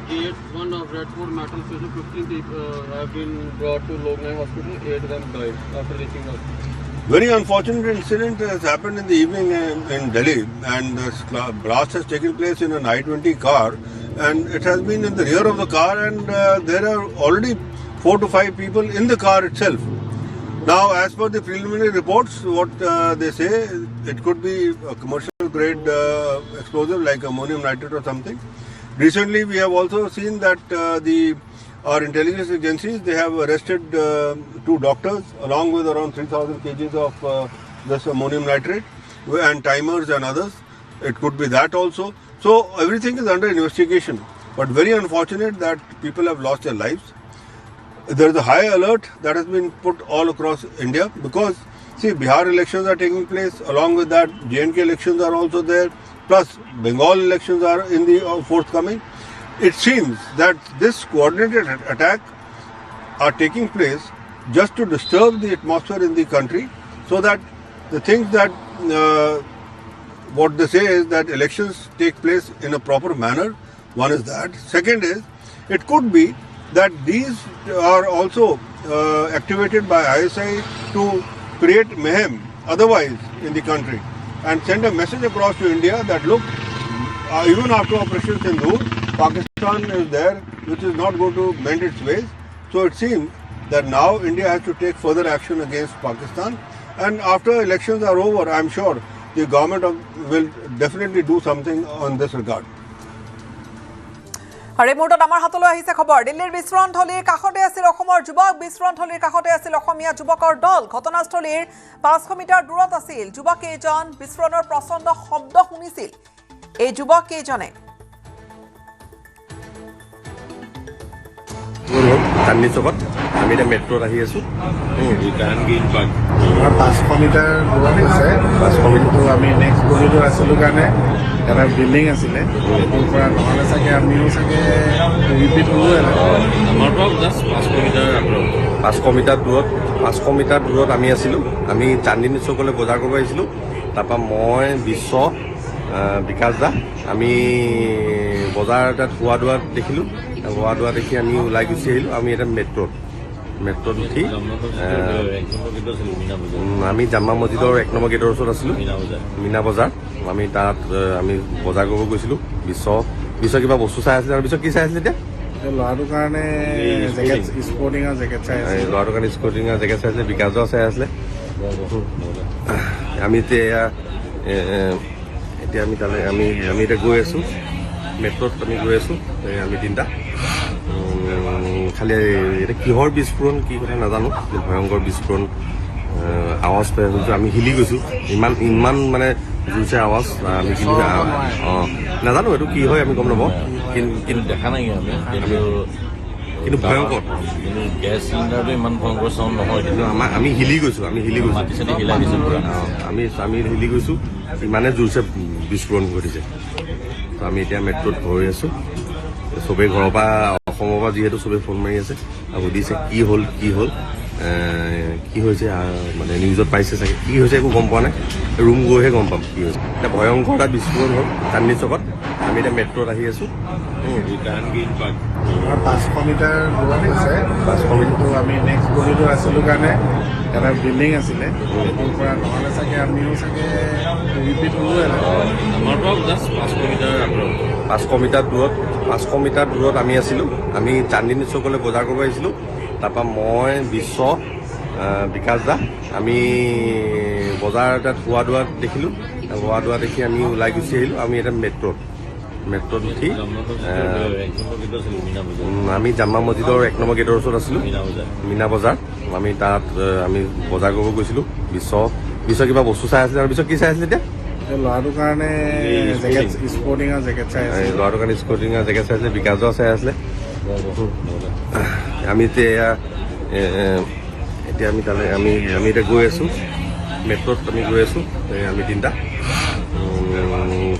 GH1 of Red Fort Metal Station, 15 people have been brought to Lognai Hospital. 8 of them died after reaching us. Very unfortunate incident has happened in the evening in Delhi, and the blast has taken place in an I-20 car, and it has been in the rear of the car, and there are already 4 to 5 people in the car itself. Now, as per the preliminary reports, what they say, it could be a commercial grade explosive like ammonium nitrate or something. Recently, we have also seen that our intelligence agencies, they have arrested 2 doctors along with around 3,000 kgs of this ammonium nitrate and timers and others. It could be that also. So everything is under investigation, but very unfortunate that people have lost their lives. There is a high alert that has been put all across India because, see, Bihar elections are taking place. Along with that, J&K elections are also there. Plus, Bengal elections are in the forthcoming. It seems that this coordinated attack are taking place just to disturb the atmosphere in the country, so that the things that what they say is that elections take place in a proper manner. One is that. Second is, it could be that these are also activated by ISI to create mayhem otherwise in the country, and send a message across to India that look, even after Operation Sindoor, Pakistan is there, which is not going to mend its ways. So it seems that now India has to take further action against Pakistan, and after elections are over, I am sure the government will definitely do something on this regard. আৰু এই মুহূৰ্তত আমাৰ হাতলৈ আহিছে খবৰ, দিল্লীৰ বিস্ফোৰণথলীৰ কাষতে আছিল অসমৰ যুৱক, বিস্ফোৰণথলীৰ কাষতে আছিল অসমীয়া যুৱকৰ দল। ঘটনাস্থলীৰ 500 মিটাৰ দূৰত আছিল যুৱককেইজন। বিস্ফোৰণৰ প্ৰচণ্ড শব্দ শুনিছিল এই যুৱককেইজনে। চান্দনী চকত আমি এতিয়া মেট্ৰত আহি আছোঁ। 500 মিটাৰ দূৰত হৈছে। 500 মিটাৰটো আমি নেক্সট গলিটো আছিলোঁ কাৰণে এটা বিল্ডিং আছিলে, সেইটোৰ পৰা নহ'লে চাগে আমিও চাগে ৰিপিট হ'লোহেঁতেন। আমাৰ পৰা জাষ্ট 500 মিটাৰ আঁতৰত, 500 মিটাৰ দূৰত আমি আছিলোঁ। আমি চান্দনী চকলৈ বজাৰ কৰিব আহিছিলোঁ। তাৰপৰা মই বিশ্ব, বিকাশ দা আমি বজাৰ এটাত হোৱা দোৱাত দেখিলোঁ। হোৱা দোৱা দেখি আমি ওলাই গুচি আহিলোঁ। আমি এতিয়া মেট্ৰত উঠি আমি জামা মছজিদৰ 1 নম্বৰ গেটৰ ওচৰত আছিলোঁ, মীনা বজাৰ। আমি তাত আমি বজাৰ কৰিব গৈছিলোঁ। বিশ্ব কিবা বস্তু চাই আছিলে। আৰু বিশ্ব কি চাই আছিলে এতিয়া? ল'ৰাটোৰ কাৰণে স্পৰ্টিঙৰ জেকেট চাই আছিলে। ল'ৰাটোৰ কাৰণে স্পৰ্টিঙৰ জেকেট চাই আছিলে। বিকাশৰ চাই আছিলে। আমি এতিয়া আমি তালৈ আমি এতিয়া গৈ আছোঁ মেট্ৰত। আমি গৈ আছোঁ আমি তিনিটা। খালি এতিয়া কিহৰ বিস্ফোৰণ কি কথা নাজানো, ভয়ংকৰ বিস্ফোৰণ আৱাজ পাই আছোঁ। আমি হিলি গৈছোঁ, ইমান মানে জোৰছে আৱাজ। আমি কিন্তু নাজানো এইটো কি হয় আমি গম নাপাওঁ, কিন্তু দেখা নাই কিন্তু ভয়ংকৰ। গেছ চিলিণ্ডাৰটো ইমান ভয়ংকৰ চাউণ্ড নহয়, কিন্তু আমি হিলি গৈছোঁ। আমি হিলি গৈছোঁ, ইমানে জোৰছে বিস্ফোৰণ ঘটিছে। তো আমি এতিয়া মেট্ৰত গৈ আছোঁ। চবেই ঘৰৰ পৰা, অসমৰ পৰা যিহেতু চবেই ফোন মাৰি আছে আৰু সুধিছে কি হ'ল কি হৈছে, মানে নিউজত পাইছে চাগে। কি হৈছে একো গম পোৱা নাই, ৰুম গৈহে গম পাম কি হৈছে। এতিয়া ভয়ংকৰ এটা বিস্ফোৰণ হ'ল চান্দনী চকত। আমি এতিয়া মেট্ৰত আহি আছোঁ। 500 মিটাৰ দূৰত হৈছে। 500 মিটাৰটো আমি নেক্সট গলিটো আছিলোঁ কাৰণে এটা বিল্ডিং আছিলে, সেইটোৰ পৰা নহ'লে চাগে আমিও চাগে ৰিপিট হ'লোহেঁতেন। আমাৰ পৰা জাষ্ট 500 মিটাৰ আঁতৰত, 500 মিটাৰ দূৰত আমি আছিলোঁ। আমি চান্দনী চকলৈ বজাৰ কৰিব আহিছিলোঁ। তাৰপৰা মই বিশ্ব, বিকাশ দা আমি বজাৰ এটাত হোৱা দোৱাত দেখিলোঁ। হোৱা দোৱা দেখি আমি ওলাই গুচি আহিলোঁ। আমি এতিয়া মেট্ৰত উঠি আমি জামা মছজিদৰ 1 নম্বৰ গেটৰ ওচৰত আছিলোঁ, মীনা বজাৰ। আমি তাত আমি বজাৰ কৰিব গৈছিলোঁ। বিশ্ব কিবা বস্তু চাই আছিলে। আৰু বিশ্ব কি চাই আছিলে এতিয়া? ল'ৰাটোৰ কাৰণে স্পৰ্টিঙৰ জেকেট চাই আছিলে। ল'ৰাটোৰ কাৰণে স্পৰ্টিঙৰ জেকেট চাই আছিলে। বিকাশৰ চাই আছিলে। আমি এতিয়া আমি তালৈ আমি এতিয়া গৈ আছোঁ মেট্ৰত। আমি গৈ আছোঁ আমি তিনিটা।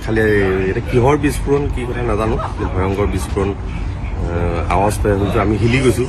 খালি এতিয়া কিহৰ বিস্ফোৰণ কি কথা নাজানো, ভয়ংকৰ বিস্ফোৰণ আৱাজ পাই আছোঁ। আমি হিলি গৈছোঁ,